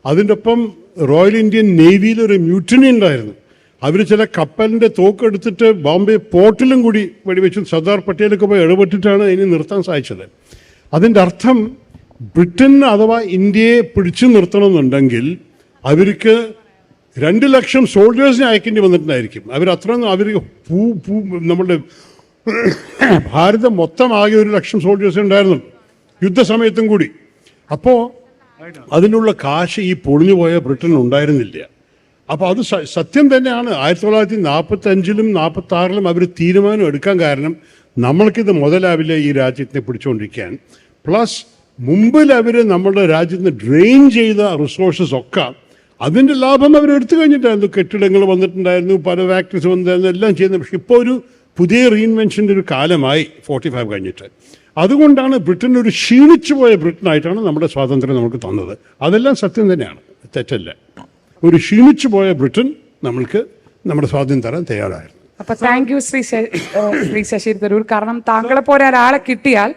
അതിൻ്റെ ഒപ്പം റോയൽ ഇന്ത്യൻ നേവിയിൽ ഒരു മ്യൂട്ടിനി ഉണ്ടായിരുന്നു. അവർ ചില കപ്പലിൻ്റെ തോക്കെടുത്തിട്ട് ബോംബെ പോർട്ടിലും കൂടി വെടിവെച്ചു സർദാർ പട്ടേലൊക്കെ പോയി ഇടപെട്ടിട്ടാണ് അതിനെ നിർത്താൻ സാധിച്ചത്. അതിൻ്റെ അർത്ഥം ബ്രിട്ടൻ അഥവാ ഇന്ത്യയെ പിടിച്ചു നിർത്തണമെന്നുണ്ടെങ്കിൽ അവർക്ക് 2 ലക്ഷം സോൾജേഴ്സിനെ അയക്കേണ്ടി വന്നിട്ടുണ്ടായിരിക്കും. നമ്മളുടെ ഭാരതം മൊത്തം ആകെ 1 ലക്ഷം സോൾജേഴ്സ് ഉണ്ടായിരുന്നു യുദ്ധസമയത്തും കൂടി. അപ്പോൾ അതിനുള്ള കാശ് ഈ പൊളിഞ്ഞു പോയ ബ്രിട്ടൻ ഉണ്ടായിരുന്നില്ല. അപ്പോൾ അത് സത്യം തന്നെയാണ്. 1945-ലും 1946-ലും അവർ തീരുമാനം എടുക്കാൻ കാരണം നമ്മൾക്കിത് മുതലാവില്ല ഈ രാജ്യത്തിനെ പിടിച്ചുകൊണ്ടിരിക്കാൻ. പ്ലസ് മുമ്പിൽ അവർ നമ്മുടെ രാജ്യത്ത് നിന്ന് ഡ്രെയിൻ ചെയ്ത റിസോഴ്സസ് ഒക്കെ അതിൻ്റെ ലാഭം അവർ എടുത്തു കഴിഞ്ഞിട്ടായിരുന്നു. കെട്ടിടങ്ങൾ വന്നിട്ടുണ്ടായിരുന്നു, പല ഫാക്ടറീസ് വന്നിട്ടായിരുന്നു, എല്ലാം ചെയ്യുന്നത്. പക്ഷെ ഇപ്പോൾ ഒരു പുതിയ റീഇൻവെൻഷൻ്റെ ഒരു കാലമായി 45 കഴിഞ്ഞിട്ട്. അതുകൊണ്ടാണ് ബ്രിട്ടൻ ഒരു ക്ഷീണിച്ചു പോയ ബ്രിട്ടനായിട്ടാണ് നമ്മുടെ സ്വാതന്ത്ര്യം നമുക്ക് തന്നത്. അതെല്ലാം സത്യം തന്നെയാണ്, തെറ്റല്ല. ഒരു ക്ഷീണിച്ചു പോയ ബ്രിട്ടൻ നമ്മൾക്ക് നമ്മുടെ സ്വാതന്ത്ര്യം തരാൻ തയ്യാറായിരുന്നു. അപ്പൊ താങ്ക് യു ശ്രീ ശശി തരൂർ. കാരണം താങ്കളെ പോലെ ഒരാളെ കിട്ടിയാൽ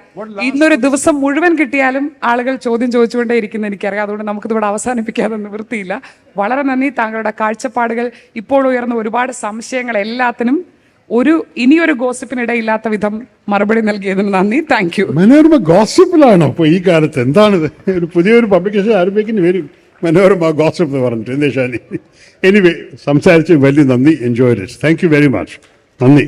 ഇന്നൊരു ദിവസം മുഴുവൻ കിട്ടിയാലും ആളുകൾ ചോദ്യം ചോദിച്ചുകൊണ്ടേ ഇരിക്കുന്ന എനിക്കറിയാം. അതുകൊണ്ട് നമുക്കിതിവിടെ അവസാനിപ്പിക്കാതെ നിവൃത്തിയില്ല. വളരെ നന്ദി. താങ്കളുടെ കാഴ്ചപ്പാടുകൾ, ഇപ്പോൾ ഉയർന്ന ഒരുപാട് സംശയങ്ങൾ എല്ലാത്തിനും ഇനിയൊരു ഗോസിപ്പിനിടയില്ലാത്ത വിധം മറുപടി നൽകിയതിന് നന്ദി. Thank you. മനോരമ ഗോസിപ്പിലാണോ ഇപ്പോൾ ഈ കാലത്ത്? എന്താണിത്? ഒരു പുതിയൊരു പബ്ലിക്കേഷൻ ആരംഭിക്കേണ്ടി വരും, മനോരമ ഗോസിപ്പ് എന്ന് പറഞ്ഞിട്ട്. എന്തേ ശാലി? എനിവേ, സംസാരിച്ച് വലിയ നന്ദി. Enjoy it. Thank you very much. നന്ദി.